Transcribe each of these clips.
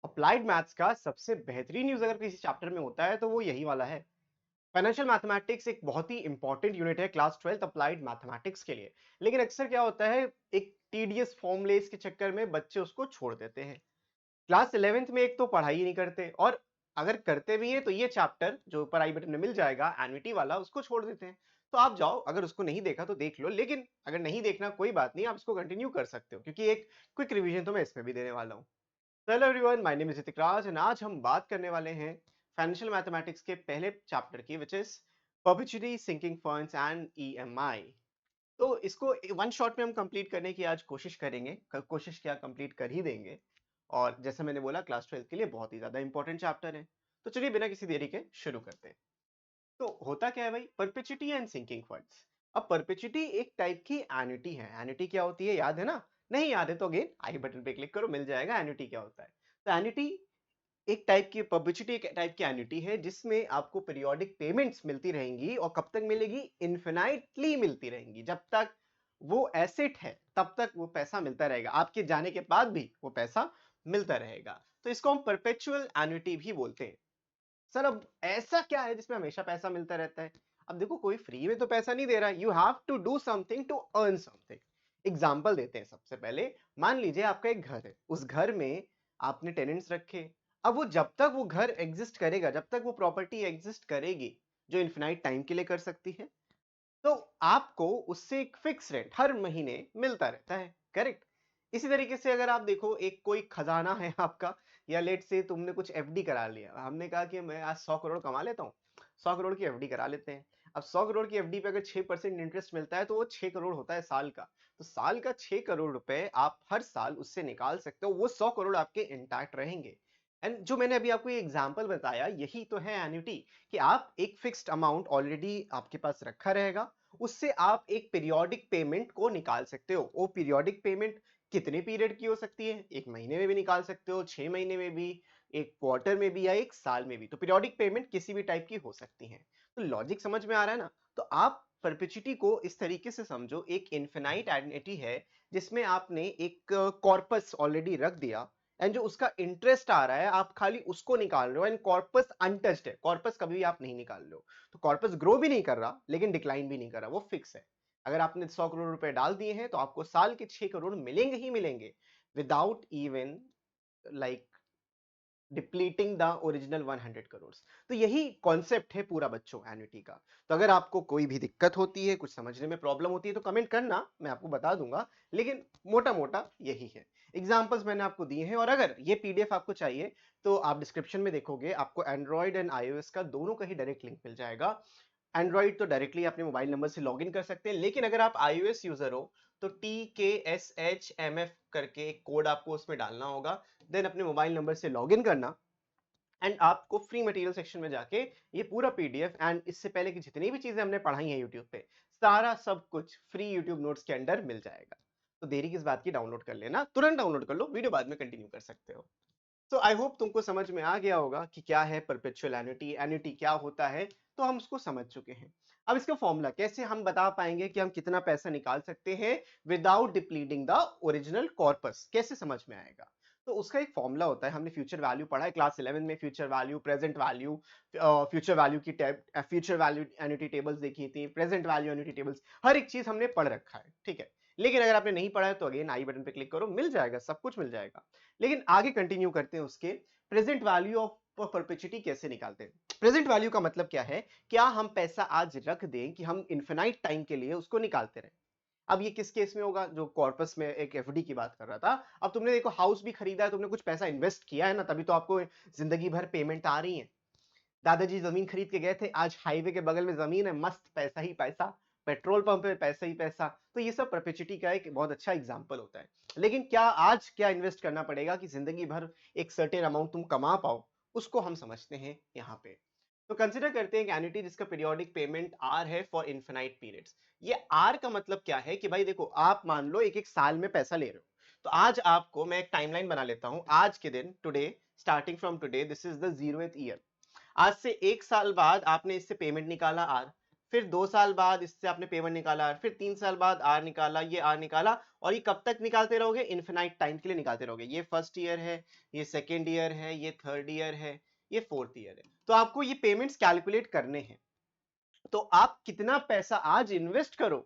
Applied maths का सबसे बेहतरीन यूज अगर किसी चैप्टर में होता है तो वो यही वाला है। फाइनेंशियल मैथमेटिक्स एक बहुत ही इंपॉर्टेंट यूनिट है क्लास 12th अप्लाइड मैथमेटिक्स के लिए। लेकिन अक्सर क्या होता है, एक टीडियस फॉर्मूलेस के चक्कर में बच्चे उसको छोड़ देते हैं। क्लास 11th में एक तो पढ़ाई ही नहीं करते, और अगर करते भी हैं तो ये चैप्टर जो ऊपर आई बटन में मिल जाएगा एन्युटी वाला, उसको छोड़ देते हैं। तो आप जाओ, अगर उसको नहीं देखा तो देख लो, लेकिन अगर नहीं देखना कोई बात नहीं, आप इसको कंटिन्यू कर सकते हो क्योंकि एक क्विक रिवीजन तो मैं इसमें भी देने वाला हूँ। Hello everyone, my name is Hrithik Raj and आज हम बात करने वाले हैं फाइनेंशियल मैथमेटिक्स के पहले चैप्टर की, which is perpetuity, sinking funds and EMI. तो इसको वन शॉट में हम कंप्लीट करने की आज कोशिश करेंगे, कोशिश क्या कंप्लीट कर ही देंगे। और जैसे मैंने बोला, क्लास 12 के लिए बहुत ही ज्यादा इंपॉर्टेंट चैप्टर है। तो चलिए बिना किसी देरी के शुरू करते हैं। तो होता क्या है भाई, परपेचुइटी एंड सिंकिंग फंड्स। अब परपेचुइटी एक टाइप की एन्युटी है। एन्युटी क्या होती है, याद है ना? नहीं याद है तो अगेन आई बटन पे क्लिक करो, मिल जाएगा एन्युटी क्या होता है। तो एन्युटी एक टाइप की परपेचुइटी, एक टाइप की एन्युटी है जिसमें आपको पीरियोडिक पेमेंट्स मिलती रहेंगी, और कब तक मिलेगी? इन्फिनाइटली मिलती रहेंगी। जब तक वो एसेट है तब तक वो पैसा मिलता रहेगा, आपके जाने के बाद भी वो पैसा मिलता रहेगा। तो इसको हम परपेचुअल एन्युटी भी बोलते हैं। सर अब ऐसा क्या है जिसमें हमेशा पैसा मिलता रहता है? अब देखो, कोई फ्री में तो पैसा नहीं दे रहा, you have to do something to earn something. Example देते हैं। सबसे पहले मान लीजिए आपका एक घर है, उस घर में आपने टेनेंट्स रखे। अब वो जब तक वो घर एग्जिस्ट करेगा, जब तक वो प्रॉपर्टी एग्जिस्ट करेगी, जो इन्फिनाइट टाइम के लिए कर सकती है, तो आपको उससे एक फिक्स रेंट हर महीने मिलता रहता है। करेक्ट? इसी तरीके से अगर आप देखो, एक कोई खजाना है आपका, या लेट से तुमने कुछ एफडी करा लिया। हमने कहा कि मैं आज 100 करोड़ कमा लेता हूँ, 100 करोड़ की एफडी करा लेते हैं। अब 100 करोड़ की एफडी पे अगर 6% इंटरेस्ट मिलता है तो वो 6 करोड़ होता है साल का। तो साल का 6 करोड़ रुपए आप हर साल उससे निकाल सकते हो, वो 100 करोड़ आपके इंटैक्ट रहेंगे। एंड जो मैंने अभी आपको ये एग्जांपल बताया, यही तो है एन्युटी, कि आप एक फिक्स्ड अमाउंट ऑलरेडी आपके पास रखा रहेगा, उससे आप एक पीरियोडिक पेमेंट को निकाल सकते हो। वो पीरियोडिक पेमेंट कितने पीरियड की हो सकती है? एक महीने में भी निकाल सकते हो, 6 महीने में भी, एक क्वार्टर में भी, या एक साल में भी। तो पीरियोडिक पेमेंट किसी भी टाइप की हो सकती है। तो लॉजिक समझ में आ रहा है ना? तो आप परपेचुइटी को इस तरीके से समझो, एक इनफिनाइट आइडेंटिटी है जिसमें आपने एक कॉर्पस ऑलरेडी रख दिया, एंड जो उसका इंटरेस्ट आ रहा है आप खाली उसको निकाल रहे हो, एंड कॉर्पस अनटच्ड है। कॉर्पस कभी भी आप नहीं निकाल रहे हो। तो कॉर्पस ग्रो भी नहीं कर रहा लेकिन डिक्लाइन भी नहीं कर रहा, वो फिक्स है। अगर आपने 100 करोड़ रुपए डाल दिए हैं तो आपको साल के 6 करोड़ मिलेंगे ही मिलेंगे, without even like depleting the original 100 crore. तो यही कॉन्सेप्ट है पूरा बच्चों एन्युटी का। तो अगर आपको कोई भी दिक्कत होती है, कुछ समझने में प्रॉब्लम होती है, तो कमेंट करना, मैं आपको बता दूंगा। लेकिन मोटा मोटा यही है। एग्जांपल्स मैंने आपको दिए हैं, और अगर ये पीडीएफ आपको चाहिए तो आप डिस्क्रिप्शन में देखोगे, आपको एंड्रॉइड एंड आईओएस का दोनों का ही डायरेक्ट लिंक मिल जाएगा। एंड्रॉइड तो डायरेक्टली अपने मोबाइल नंबर से लॉगिन कर सकते हैं, लेकिन अगर आप iOS यूजर हो तो TKSHMF करके एक कोड आपको उसमें डालना होगा। देन अपने मोबाइल नंबर से लॉगिन करना, एंड आपको फ्री मटेरियल सेक्शन में जाके ये पूरा पीडीएफ एंड इससे पहले की जितनी भी चीजें हमने पढ़ाई हैं यूट्यूब पे, सारा सब कुछ फ्री यूट्यूब नोट्स के अंडर मिल जाएगा। तो देरी किस बात की, डाउनलोड कर लेना, तुरंत डाउनलोड कर लो, वीडियो बाद में कंटिन्यू कर सकते हो। तो आई होप तुमको समझ में आ गया होगा कि क्या है परपेचुअल एन्युटी, एन्युटी क्या होता है। तो हम उसको समझ चुके हैं। अब इसका फॉर्मूला कैसे हम बता पाएंगे कि हम कितना पैसा निकाल सकते हैं without depleting the original corpus, कैसे समझ में आएगा? तो उसका एक फॉर्मूला होता है, हमने फ्यूचर वैल्यू पढ़ा है क्लास 11 में। Future value, present value, future value की फ्यूचर वैल्यू एन्युटी टेबल्स देखी थी, प्रेजेंट वैल्यू एन्युटी टेबल्स, हर एक चीज हमने पढ़ रखा है, ठीक है। लेकिन अगर आपने नहीं पढ़ा है तो अगेन आई बटन पे क्लिक करो, मिल जाएगा, सब कुछ मिल जाएगा। लेकिन आगे कंटिन्यू करते हैं उसके। प्रेजेंट वैल्यू ऑफ परपेचुइटी कैसे निकालते हैं? प्रेजेंट वैल्यू का मतलब क्या है? क्या हम पैसा आज रख दें कि हम इनफिनाइट टाइम के लिए उसको निकालते रहे। अब ये किस केस में होगा? जो कॉर्पस में एक एफडी की बात कर रहा था। अब तुमने देखो हाउस भी खरीदा है, तुमने कुछ पैसा इन्वेस्ट किया है ना, तभी तो आपको जिंदगी भर पेमेंट आ रही है। दादाजी जमीन खरीद के गए थे, आज हाईवे के बगल में जमीन है, मस्त पैसा ही पैसा, पेट्रोल पंप पे पैसा ही पैसा। तो ये सब परपेचुइटी का एक बहुत अच्छा एग्जांपल होता है। लेकिन क्या आज क्या इन्वेस्ट करना पड़ेगा कि जिंदगी भर एक सर्टेन अमाउंट तुम कमा पाओ, उसको हम समझते हैं यहाँ पे। तो कंसिडर करते हैं एक एन्युटी जिसका पीरियोडिक पेमेंट आर है फॉर इनफिनाइट पीरियड्स। ये आर का मतलब क्या है कि भाई देखो, आप मान लो एक एक साल में पैसा ले रहे हो। तो आज आपको मैं एक टाइमलाइन बना लेता हूं, आज के दिन, today, starting from today, this is the 0th year. आज से एक साल बाद आपने इससे पेमेंट निकाला आर, फिर 2 साल बाद इससे आपने पेमेंट निकाला, फिर 3 साल बाद आर निकाला, ये आर निकाला, और ये कब तक निकालते रहोगे? इनफिनाइट टाइम के लिए निकालते रहोगे। ये फर्स्ट ईयर है, ये सेकेंड ईयर है, ये थर्ड ईयर है, ये फोर्थ ईयर है। तो आपको ये पेमेंट्स कैलकुलेट करने हैं। तो आप कितना पैसा आज इन्वेस्ट करो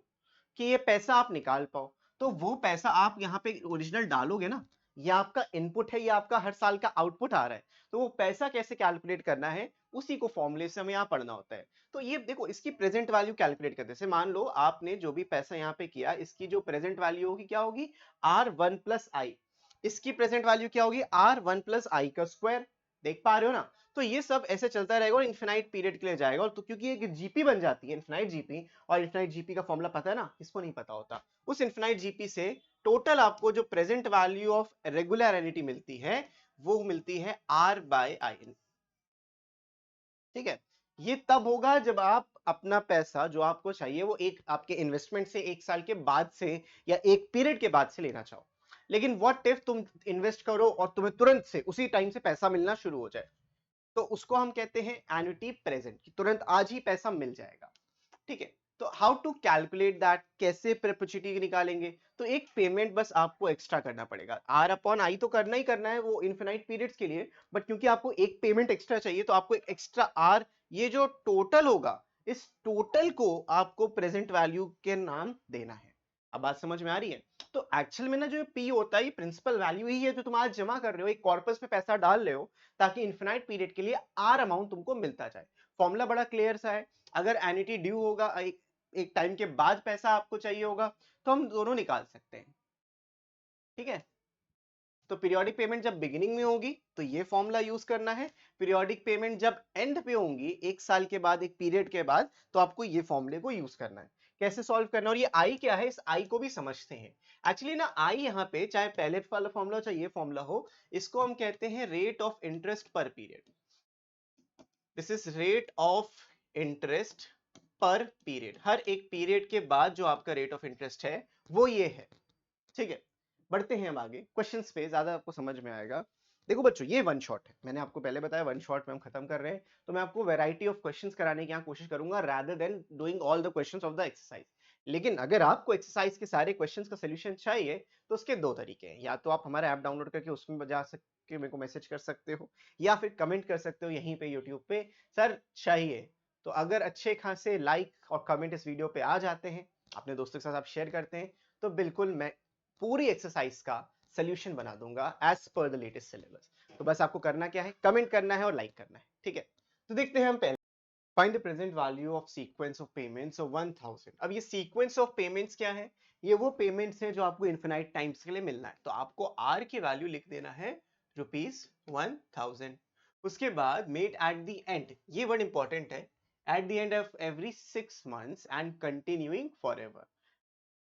कि ये पैसा आप निकाल पाओ। तो वो पैसा आप यहाँ पे ओरिजिनल डालोगे ना, ये आपका इनपुट है, ये आपका हर साल का आउटपुट आ रहा है। तो वो पैसा कैसे कैलकुलेट करना है, उसी को फॉर्मूले से हमें यहाँ पढ़ना होता है। तो ये देखो, इसकी प्रेजेंट वैल्यू कैलकुलेट करते हैं। जैसे मान लो आपने जो भी पैसा यहाँ पे किया, इसकी जो प्रेजेंट वैल्यू होगी क्या होगी? R1 प्लस आई। इसकी प्रेजेंट वैल्यू क्या होगी? R1 प्लस आई का स्क्वायर। देख पा रहे हो ना? तो ये सब ऐसे चलता रहेगा और इन्फिनाइट पीरियड के लिए जाएगा। और तो क्योंकि एक जीपी बन जाती है, इन्फिनाइट जीपी, और इन्फिनाइट जीपी का फॉर्मूला पता है ना, इसको नहीं पता होता। उस इन्फिनाइट जीपी से टोटल आपको जो प्रेजेंट वैल्यू ऑफ रेगुलरिटी मिलती है, वो मिलती है R बाय आई। ठीक है? ये तब होगा जब आप अपना पैसा जो आपको चाहिए वो एक आपके इन्वेस्टमेंट से 1 साल के बाद से या एक पीरियड के बाद से लेना चाहो। लेकिन व्हाट इफ तुम इन्वेस्ट करो और तुम्हें तुरंत से उसी टाइम से पैसा मिलना शुरू हो जाए, तो उसको हम कहते हैं एन्युटी प्रेजेंट, कि तुरंत आज ही पैसा मिल जाएगा। ठीक है? तो हाउ टू कैलकुलेट दैट, कैसे परपेचुइटी निकालेंगे? तो एक पेमेंट बस आपको एक्स्ट्रा करना पड़ेगा। आर अपॉन आई तो करना ही करना है वो इनफिनाइट पीरियड्स के लिए, बट क्योंकि आपको एक पेमेंट एक्स्ट्रा चाहिए तो आपको एक एक्स्ट्रा आर, ये जो टोटल होगा, इस टोटल को आपको प्रेजेंट वैल्यू के नाम देना है। अब बात समझ में आ रही है? तो एक्चुअल में ना जो पी होता है, ये प्रिंसिपल वैल्यू ही है जो तुम आज जमा कर रहे हो, एक कॉर्पस में पैसा डाल रहे हो ताकि इनफिनाइट पीरियड के लिए आर अमाउंट तुमको मिलता जाए। फॉर्मूला बड़ा क्लियर सा है। अगर एन्युटी ड्यू होगा, एक टाइम के बाद पैसा आपको चाहिए होगा, तो हम दोनों निकाल सकते हैं। ठीक है? तो पीरियोडिक पेमेंट जब बिगिनिंग में होगी तो ये फॉर्मूला यूज करना है। पीरियोडिक पेमेंट जब एंड पे होंगी, 1 साल के बाद, एक पीरियड के बाद, तो आपको ये फॉर्मूले को यूज करना है। कैसे सॉल्व करना है, और ये आई क्या है, इस आई को भी समझते हैं। एक्चुअली ना आई यहाँ पे, चाहे पहले वाला फॉर्मूला हो चाहे ये फॉर्मूला हो, इसको हम कहते हैं रेट ऑफ इंटरेस्ट पर period. This is rate of interest पर पीरियड। हर एक पीरियड के बाद जो आपका रेट ऑफ इंटरेस्ट है वो ये है। ठीक है? बढ़ते हैं हम आगे क्वेश्चंस पे, ज्यादा आपको समझ में आएगा। देखो बच्चों, ये वन शॉट है, मैंने आपको पहले बताया वन शॉट में हम खत्म कर रहे हैं। तो मैं आपको वैरायटी ऑफ क्वेश्चंस कराने की यहाँ कोशिश करूंगा, rather than doing all the questions of the exercise. लेकिन अगर आपको एक्सरसाइज के सारे क्वेश्चंस का सोल्यूशन चाहिए तो उसके दो तरीके हैं। या तो आप हमारा ऐप डाउनलोड करके उसमें जा सकते, मेरे को मैसेज कर सकते हो, या फिर कमेंट कर सकते हो यहीं पे यूट्यूब पे, सर चाहिए। तो अगर अच्छे खासे लाइक और कमेंट इस वीडियो पे आ जाते हैं, अपने दोस्तों के साथ आप शेयर करते हैं, तो बिल्कुल मैं पूरी एक्सरसाइज का सोल्यूशन बना दूंगा as per the latest syllabus. तो बस आपको करना क्या है, कमेंट करना है और लाइक करना है। ठीक है? तो देखते हैं हम पहले, find the present value of sequence of payments of 1000। अब ये सीक्वेंस ऑफ पेमेंट्स क्या है? ये वो पेमेंट्स हैं जो आपको इनफिनाइट टाइम्स के लिए मिलना है। तो आपको आर की वैल्यू लिख देना है ₹1000। उसके बाद मेड एट द एंड, ये वर्ड इंपॉर्टेंट है, eight the end of every 6 months and continuing forever.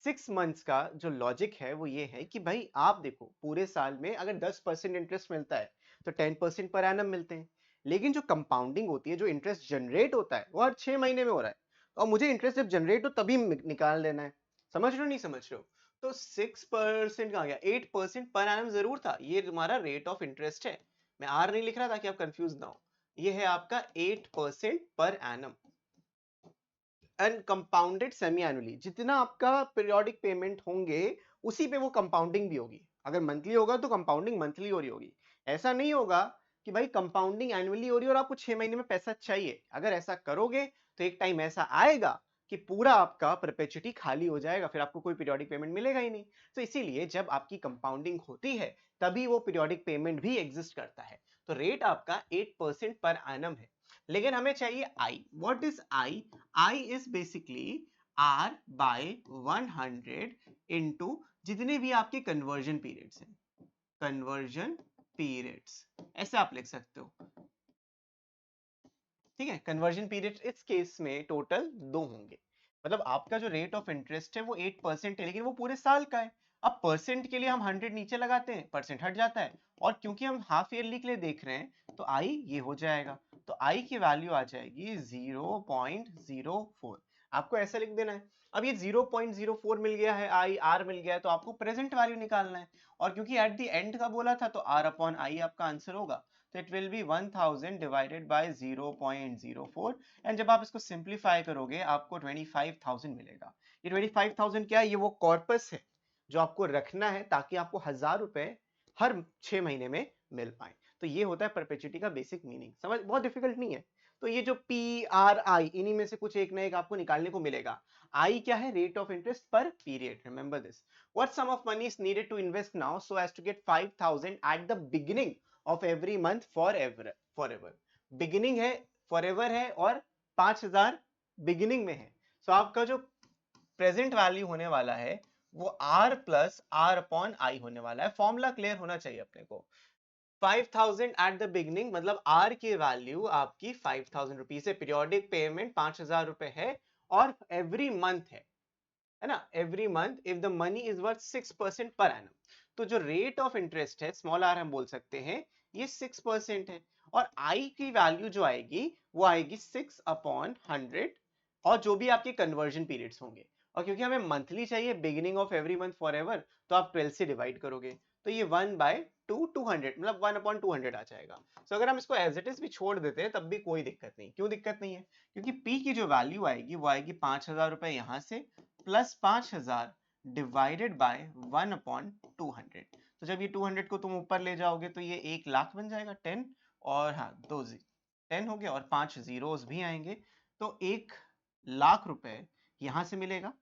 6 months का जो लॉजिक है वो ये है कि भाई आप देखो, पूरे साल में अगर 10% इंटरेस्ट मिलता है तो 10% पर एनम मिलते हैं। लेकिन जो कंपाउंडिंग होती है, जो इंटरेस्ट जनरेट होता है, वो हर 6 महीने में हो रहा है। और मुझे इंटरेस्ट जब जनरेट हो तभी निकाल लेना है। समझ रहे हो नहीं समझ रहे हो? तो 6% कहाँ गया, 8% पर एनम जरूर था, ये तुम्हारा रेट ऑफ इंटरेस्ट है। मैं आर नहीं लिख रहा ताकि आप कंफ्यूज ना हो। ये है आपका 8% per annum and compounded semi annually. जितना आपका पीरियोडिक पेमेंट होंगे उसी पे वो कंपाउंडिंग भी होगी। अगर मंथली होगा तो कंपाउंडिंग मंथली हो रही होगी। ऐसा नहीं होगा कि भाई कंपाउंडिंग एनुअली हो रही है और आपको 6 महीने में पैसा चाहिए। अगर ऐसा करोगे तो एक टाइम ऐसा आएगा कि पूरा आपका परपेचुइटी खाली हो जाएगा, फिर आपको कोई पीरियोडिक पेमेंट मिलेगा ही नहीं। तो इसीलिए जब आपकी कंपाउंडिंग होती है तभी वो पीरियोडिक पेमेंट भी एग्जिस्ट करता है। तो रेट आपका 8% पर एनम है। लेकिन हमें चाहिए I. What is I? I is basically R by 100 into जितने भी आपके कन्वर्जन पीरियड्स हैं, कन्वर्जन पीरियड्स, ऐसे आप लिख सकते हो। ठीक है? कन्वर्जन पीरियड इस केस में टोटल 2 होंगे। मतलब आपका जो रेट ऑफ इंटरेस्ट है वो 8% है, लेकिन वो पूरे साल का है। अब परसेंट के लिए हम 100 नीचे लगाते हैं, परसेंट हट जाता है, और क्योंकि हम हाफ ईयरली के लिए देख रहे हैं तो आई ये हो जाएगा। तो आई की वैल्यू आ जाएगी 0.04। आपको ऐसा लिख देना है। अब ये 0.04 मिल गया है, आई आर मिल गया है, तो आपको प्रेजेंट वैल्यू निकालना है। और क्योंकि एट द एंड का बोला था तो आर अपॉन आई आपका आंसर होगा। तो it will B 1000 divided by 0.04 and जब आप इसको सिंप्लीफाई करोगे आपको 25,000 मिलेगा। ये 25,000 क्या है? ये वो कॉर्पस है जो आपको रखना है ताकि आपको 1000 रुपए हर 6 महीने में मिल पाए। तो ये होता है परपेचुइटी का बेसिक मीनिंग। समझ, बहुत डिफिकल्ट नहीं है। तो ये जो PRI इन्हीं में से कुछ एक ना एक आपको निकालने को मिलेगा। I क्या है? रेट ऑफ इंटरेस्ट पर period. Remember this. What sum of money is needed to invest now so as to get 5,000 at the beginning of every month forever? Forever beginning है, forever है और 5,000 beginning में है। So आपका जो present value होने वाला है वो R plus R upon I होने वाला है। फॉर्मूला क्लियर होना चाहिए अपने को। 5,000 एट द बिगनिंग मतलब R की वैल्यू आपकी 5,000 रुपीज है, पीरियोडिक पेमेंट 5,000 रुपए है और एवरी मंथ है ना, every month if the money is worth 6% per annum. तो जो रेट ऑफ इंटरेस्ट है स्मॉल r हम बोल सकते हैं ये 6% है और I की वैल्यू जो आएगी वो आएगी 6 अपॉन 100 और जो भी आपके कन्वर्जन पीरियड्स होंगे। और क्योंकि हमें मंथली चाहिए beginning of every month forever तो आप 12 से डिवाइड करोगे तो ये 1/2 200 मतलब 1/200 आ जाएगा। तो अगर हम इसको एज इट इज भी छोड़ देते हैं तब भी कोई दिक्कत नहीं। क्यों दिक्कत नहीं है? क्योंकि P की जो वैल्यू आएगी वो आएगी 5,000 रुपए यहाँ से प्लस 5,000 डिवाइडेड बाय 1/200। तो जब ये 200 को तुम ऊपर ले जाओगे तो ये 1 लाख बन जाएगा 10 और हाँ 10 हो गया और 5 जीरोस भी आएंगे तो 1 लाख रुपए यहां से मिलेगा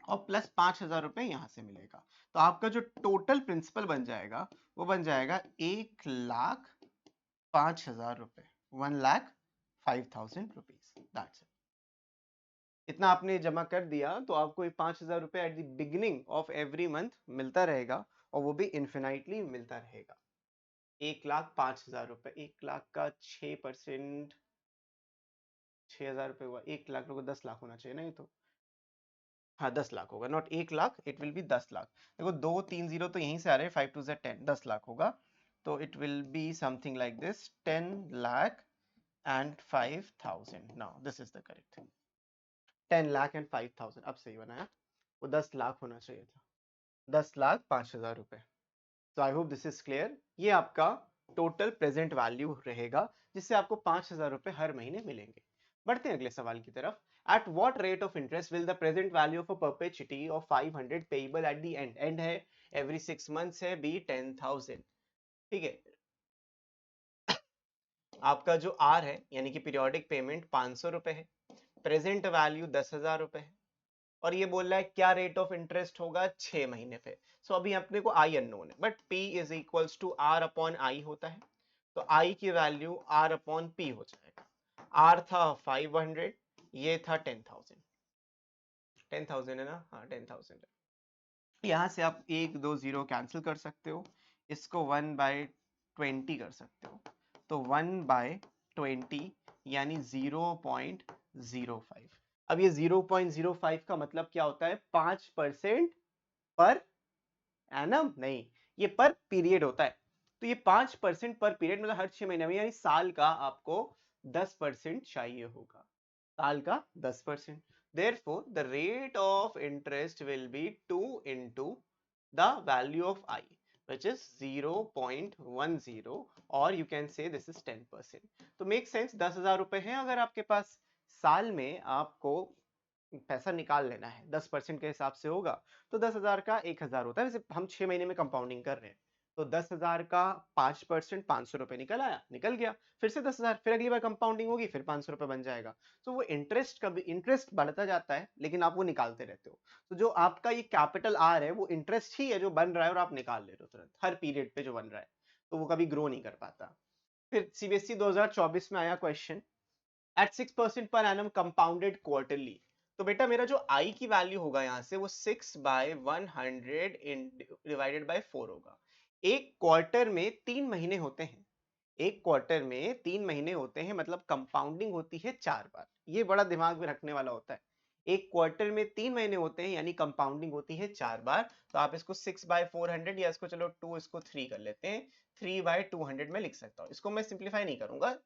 और प्लस 5,000 रुपए यहां से मिलेगा। तो आपका जो टोटल प्रिंसिपल बन जाएगा वो बन जाएगा 1,05,000 रुपए, 1,05,000 रुपीज। That's it. इतना आपने जमा कर दिया तो आपको 5,000 रुपए at the beginning of every month मिलता रहेगा और वो भी इन्फिनाइटली मिलता रहेगा। 1,05,000 रुपए, 1 लाख का 6%, 6,000 रुपए हुआ, 1 लाख रुपए 10 लाख होना चाहिए ना ये तो। हाँ 10 लाख होगा, not 1 lakh, it will B 10 lakh. देखो 2 3 जीरो तो यहीं से आ रहे हैं, 5 2 ज़ा 10, 10 लाख होगा। तो it will be something like this 10 lakh and 5,000। Now this is the correct thing, 10 lakh and 5,000। अब सही बनाया, वो 10 लाख होना चाहिए था, 10,05,000 रुपए। तो I hope this is clear. ये आपका टोटल प्रेजेंट वैल्यू रहेगा जिससे आपको 5,000 रुपए हर महीने मिलेंगे। बढ़ते हैं अगले सवाल की तरफ। At what rate of interest will the present value of a perpetuity of 500 payable at the end? End है every 6 months है, be 10,000। ठीक है, आपका जो R है यानी कि पीरियोडिक पेमेंट 500 रुपए है, प्रेजेंट वैल्यू 10,000 रुपए है और ये बोल रहा है क्या रेट ऑफ इंटरेस्ट होगा 6 महीने पे। सो अभी अपने को I अननोन है but P is equals to R upon I होता है तो I की वैल्यू R अपॉन P हो जाएगा। R था 500, ये था 10,000। 10,000 है ना, हाँ 10,000 है। यहाँ से आप 1 2 0 कैंसिल कर सकते हो, इसको 1/20 कर सकते हो तो 1/20 यानी 0.05। अब ये 0.05 का मतलब क्या होता है? 5% पर एनम नहीं, ये पर पीरियड होता है। तो ये 5% पर पीरियड मतलब हर 6 महीने में, यानी साल का आपको 10% चाहिए होगा, साल का 10%। Therefore, the rate of interest will be 2 into the value of I, which is 0.10, or you can say this is 10%. तो make sense, 10,000 रुपए हैं अगर आपके पास, साल में आपको पैसा निकाल लेना है 10% के हिसाब से होगा तो 10,000 का 1,000 होता है। वैसे हम 6 महीने में कंपाउंडिंग कर रहे हैं तो 10,000 का 5% 500 रुपए निकल आया, निकल गया, फिर से 10,000, फिर अगली बार कंपाउंडिंग होगी फिर 500 रुपए बन जाएगा। तो वो इंटरेस्ट का भी इंटरेस्ट बढ़ता जाता है लेकिन आप वो निकालते रहते हो। तो जो आपका ये कैपिटल आर है वो इंटरेस्ट ही है जो बन रहा है और आप निकाल ले रहे हो तुरंत हर पीरियड पे जो बन रहा है, तो वो कभी ग्रो नहीं कर पाता। फिर सीबीएसई 2024 में आया question, eight 6% per annum compounded quarterly. तो बेटा मेरा जो आई की वैल्यू होगा यहाँ से वो 6/100 डिवाइडेड बाय 4 होगा। एक क्वार्टर में 3 महीने होते हैं, एक क्वार्टर में 3 महीने होते हैं मतलब कंपाउंडिंग होती है 4 बार। ये बड़ा दिमाग में रखने वाला होता है, एक क्वार्टर में 3 महीने होते हैं यानी कंपाउंडिंग होती है 4 बार। तो आप इसको 6/400 या इसको चलो 2 इसको 3 कर लेते हैं, 3/200 में लिख सकता हूँ। इसको मैं सिंप्लीफाई नहीं करूंगा,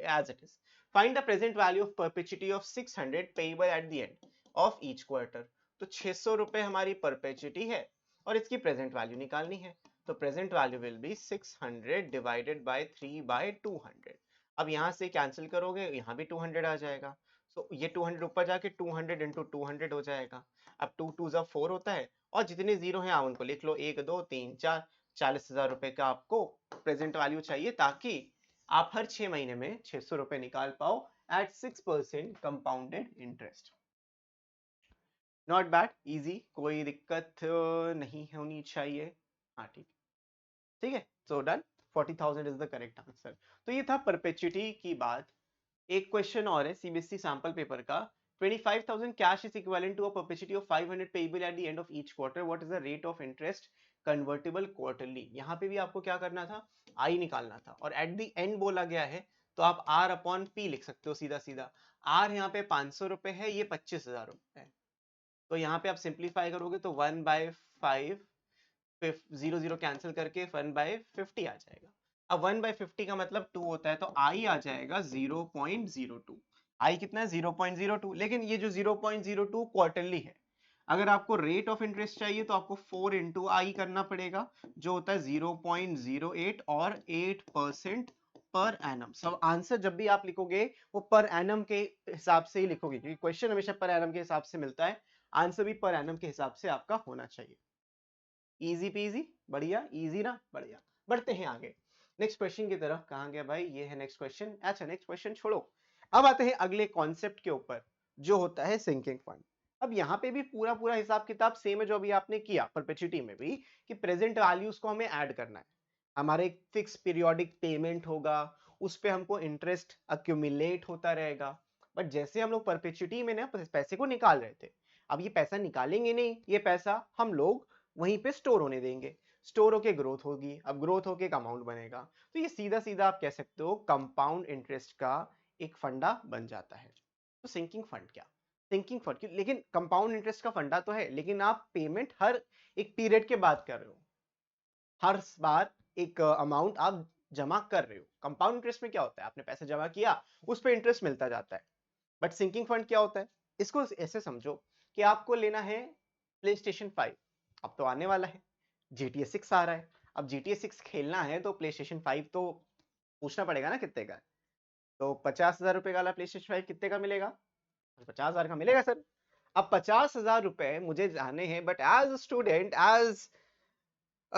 as it is. Find the present value of perpetuity of 600 payable at the end of each quarter. तो 600 रुपए हमारी परपेचुइटी है और इसकी प्रेजेंट वैल्यू निकालनी है। तो present value will be 600 divided by 3/200। अब यहाँ से कैंसिल करोगे, यहाँ भी 200 आ जाएगा। सो ये 200 ऊपर जाके 200 इंटू 200 हो जाएगा। अब 2 2 जा 4 होता है, और जितने जीरो हैं आप उनको लिख लो, 1 2 3 4। 40,000 रुपए का आपको प्रेजेंट वैल्यू चाहिए, ताकि आप हर 6 महीने में 600 रुपए निकाल पाओ at 6% compounded interest. Not bad, easy, कोई दिक्कत नहीं होनी चाहिए। हाँ ठीक, ठीक है। So done, 40,000 is the correct answer. तो ये था परपेचुइटी की बात। एक क्वेश्चन और है सीबीएसई सैंपल पेपर का। 25,000 cash is equivalent to a perpetuity of 500 payable at the end of each quarter, what is the rate of interest convertible quarterly. यहाँ पे भी आपको क्या करना था, आई निकालना था, और एट द एंड बोला गया है तो आप आर अपॉन पी लिख सकते हो सीधा सीधा। आर यहाँ पे 500 रुपए है, ये 25,000 रुपए है। तो यहाँ पे आप सिंप्लीफाई करोगे तो 1/5, 0 0 कैंसिल करके 1/50 आ जाएगा। अब 1/50 का मतलब 2 होता है, तो आई आ जाएगा 0.02। आई कितना है, 0.02। लेकिन ये जो 0.02 क्वार्टरली है, अगर आपको रेट ऑफ इंटरेस्ट चाहिए तो आपको 4 इंटू आई करना पड़ेगा, जो होता है 0.08 और 8% पर एनम। सब आंसर जब भी आप लिखोगे वो पर एनम के हिसाब से ही लिखोगे, क्योंकि क्वेश्चन हमेशा पर एनम के हिसाब से मिलता है। आंसर भी पर एनम के हिसाब से आपका होना चाहिए। इजी पीजी, बढ़िया, इजी ना, बढ़िया। बढ़ते हैं आगे नेक्स्ट क्वेश्चन की तरफ। कहां गया भाई, ये है नेक्स्ट क्वेश्चन। अच्छा नेक्स्ट क्वेश्चन छोड़ो, अब आते हैं अगले कॉन्सेप्ट के ऊपर, जो होता है सिंकिंग फंड। अब यहाँ पे भी पूरा पूरा हिसाब किताब सेम है जो अभी आपने किया परपेचुइटी में भी, कि प्रेजेंट वैल्यूज को हमें ऐड करना है। हमारे एक फिक्स पीरियोडिक पेमेंट होगा, उस पे हमको इंटरेस्ट अक्यूमुलेट होता रहेगा। बट जैसे हम लोग परपेचुइटी में ना पैसे को निकाल रहे थे, अब ये पैसा निकालेंगे नहीं, ये पैसा हम लोग वहीं पे स्टोर होने देंगे। स्टोर होके ग्रोथ होगी, अब ग्रोथ होके एक अमाउंट बनेगा। तो ये सीधा सीधा आप कह सकते हो कंपाउंड इंटरेस्ट का एक फंडा बन जाता है। तो सिंकिंग फंड क्या, सिंकिंग फंड क्यों, लेकिन कंपाउंड इंटरेस्ट का फंडा तो है, लेकिन आप पेमेंट हर एक पीरियड के बाद कर रहे हो, हर बार एक अमाउंट आप जमा कर रहे हो। कंपाउंड इंटरेस्ट में क्या होता है, आपने पैसे जमा किया, उस पर इंटरेस्ट मिलता जाता है। बट सिंकिंग फंड क्या होता है, इसको ऐसे समझो कि आपको लेना है प्ले स्टेशन 5, अब तो आने वाला है, GTA 6 आ रहा है। अब GTA 6 खेलना है तो प्ले स्टेशन 5 तो पूछना पड़ेगा ना कितने का है। तो 50,000 रुपए वाला प्ले स्टेशन 5 कितने का मिलेगा, 50,000 का मिलेगा सर। अब 50,000 रुपए मुझे जाने हैं, but as a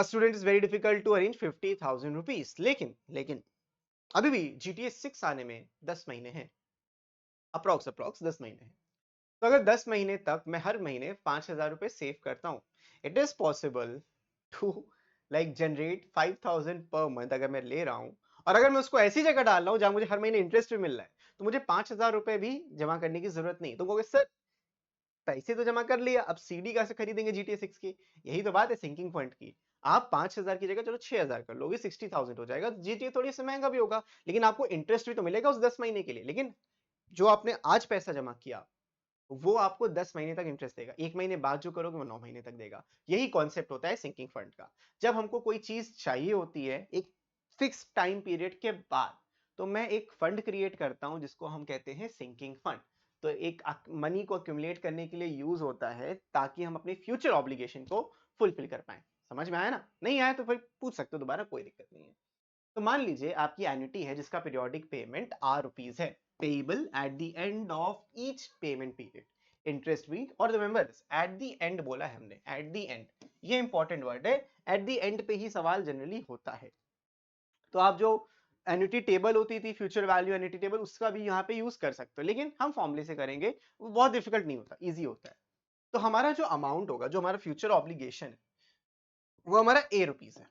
student is very difficult to arrange 50,000 rupees. लेकिन अभी भी GTA 6 आने में 10 महीने हैं, अप्रोक्स 10 महीने हैं। तो अगर 10 महीने तक मैं हर महीने 5,000 रुपए सेव करता हूँ, it is possible to like generate 5,000 per month अगर मैं ले रहा हूँ। और अगर मैं उसको ऐसी जगह डाल रहा हूँ जहां मुझे हर महीने इंटरेस्ट भी मिल रहा है, तो मुझे 5,000 रुपए भी जमा करने की जरूरत नहीं। तो कहोगे सर पैसे तो जमा कर लिया, अब सीडी कैसे खरीदेंगे GTA 6 की। यही तो बात है सिंकिंग फंड की। आप 5,000 की जगह चलो 6,000 कर लोगे, 60,000 हो जाएगा। GTA थोड़ी सी महंगा भी होगा, लेकिन आपको इंटरेस्ट भी तो मिलेगा उस 10 महीने के लिए। लेकिन जो आपने आज पैसा जमा किया, वो आपको 10 महीने तक इंटरेस्ट देगा, 1 महीने बाद जो करोगे वो 9 महीने तक देगा। यही कॉन्सेप्ट होता है सिंकिंग फंड का। जब हमको कोई चीज चाहिए होती है एक फिक्स टाइम पीरियड के बाद, तो मैं एक फंड क्रिएट करता हूं जिसको हम कहते हैं सिंकिंग फंड। तो एक मनी को अक्यूमुलेट करने के लिए यूज होता है, ताकि हम अपने फ्यूचर ऑब्लिगेशन को फुलफिल कर पाए। समझ में आया ना, नहीं आया तो फिर पूछ सकते हो दोबारा, कोई दिक्कत नहीं है। तो मान लीजिए आपकी एन्युटी है जिसका पीरियोडिक पेमेंट ₹R है, payable at the end of each payment period, interest भी। और remember this, eight the and बोला है हमने, एट द एंड, ये इंपॉर्टेंट वर्ड है। एट द एंड पे ही सवाल जनरली होता है। तो आप जो एन्युटी टेबल होती थी, फ्यूचर वैल्यू एन्युटी टेबल, उसका भी यहाँ पे यूज कर सकते हो, लेकिन हम फॉर्मूले से करेंगे, वो बहुत डिफिकल्ट नहीं होता, इजी होता है। तो हमारा जो अमाउंट होगा, जो हमारा फ्यूचर ऑब्लिगेशन है, वो हमारा ₹A है।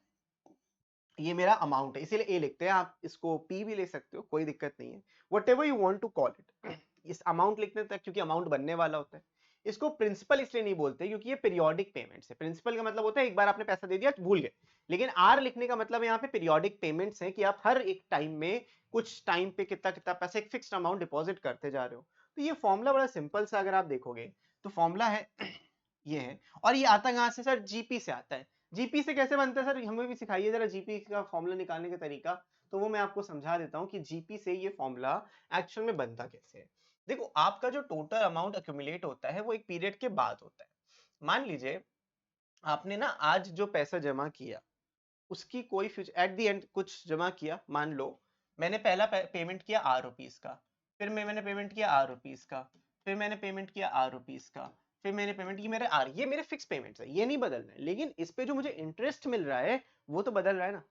ये मेरा अमाउंट है, इसीलिए ए लिखते हैं। आप इसको पी भी ले सकते हो, कोई दिक्कत नहीं है, whatever you want to call it. इस अमाउंट लिखने तक, क्योंकि अमाउंट बनने वाला होता है। इसको प्रिंसिपल इसलिए नहीं बोलते क्योंकि ये पीरियोडिक पेमेंट्स है। प्रिंसिपल का मतलब होता है एक बार आपने पैसा दे दिया भूल गए, लेकिन आर लिखने का मतलब यहाँ पे पीरियोडिक पेमेंट्स है, कि आप हर एक टाइम में कुछ टाइम पे कितना कितना पैसा एक फिक्स्ड अमाउंट डिपॉजिट करते जा रहे हो। तो ये फॉर्मूला बड़ा सिंपल सा अगर आप देखोगे तो फॉर्मूला है ये है। और ये आता कहाँ से सर, जीपी से आता है। जीपी से कैसे बनता है सर, हमें भी सिखाइए जरा जीपी का फॉर्मूला निकालने का तरीका। तो वो मैं आपको समझा देता हूँ कि जीपी से ये फॉर्मूला एक्चुअल में बनता कैसे है। देखो, आपका जो टोटल अमाउंट अक्यूमुलेट होता है वो एक पीरियड के बाद होता है। मान लीजिए आपने ना आज जो पैसा जमा किया, उसकी कोई फ्यूचर एट द एंड कुछ जमा किया, मान लो मैंने पहला पेमेंट किया ₹R का, फिर मैंने पेमेंट किया ₹R का, फिर मैंने पेमेंट किया ₹R का, फिर मैंने पेमेंट की मेरे ये मेरे फिक्स पेमेंट्स है, ये नहीं बदल रहे हैं, लेकिन इस पे जो मुझे इंटरेस्ट मिल रहा है वो तो बदल रहा है ना।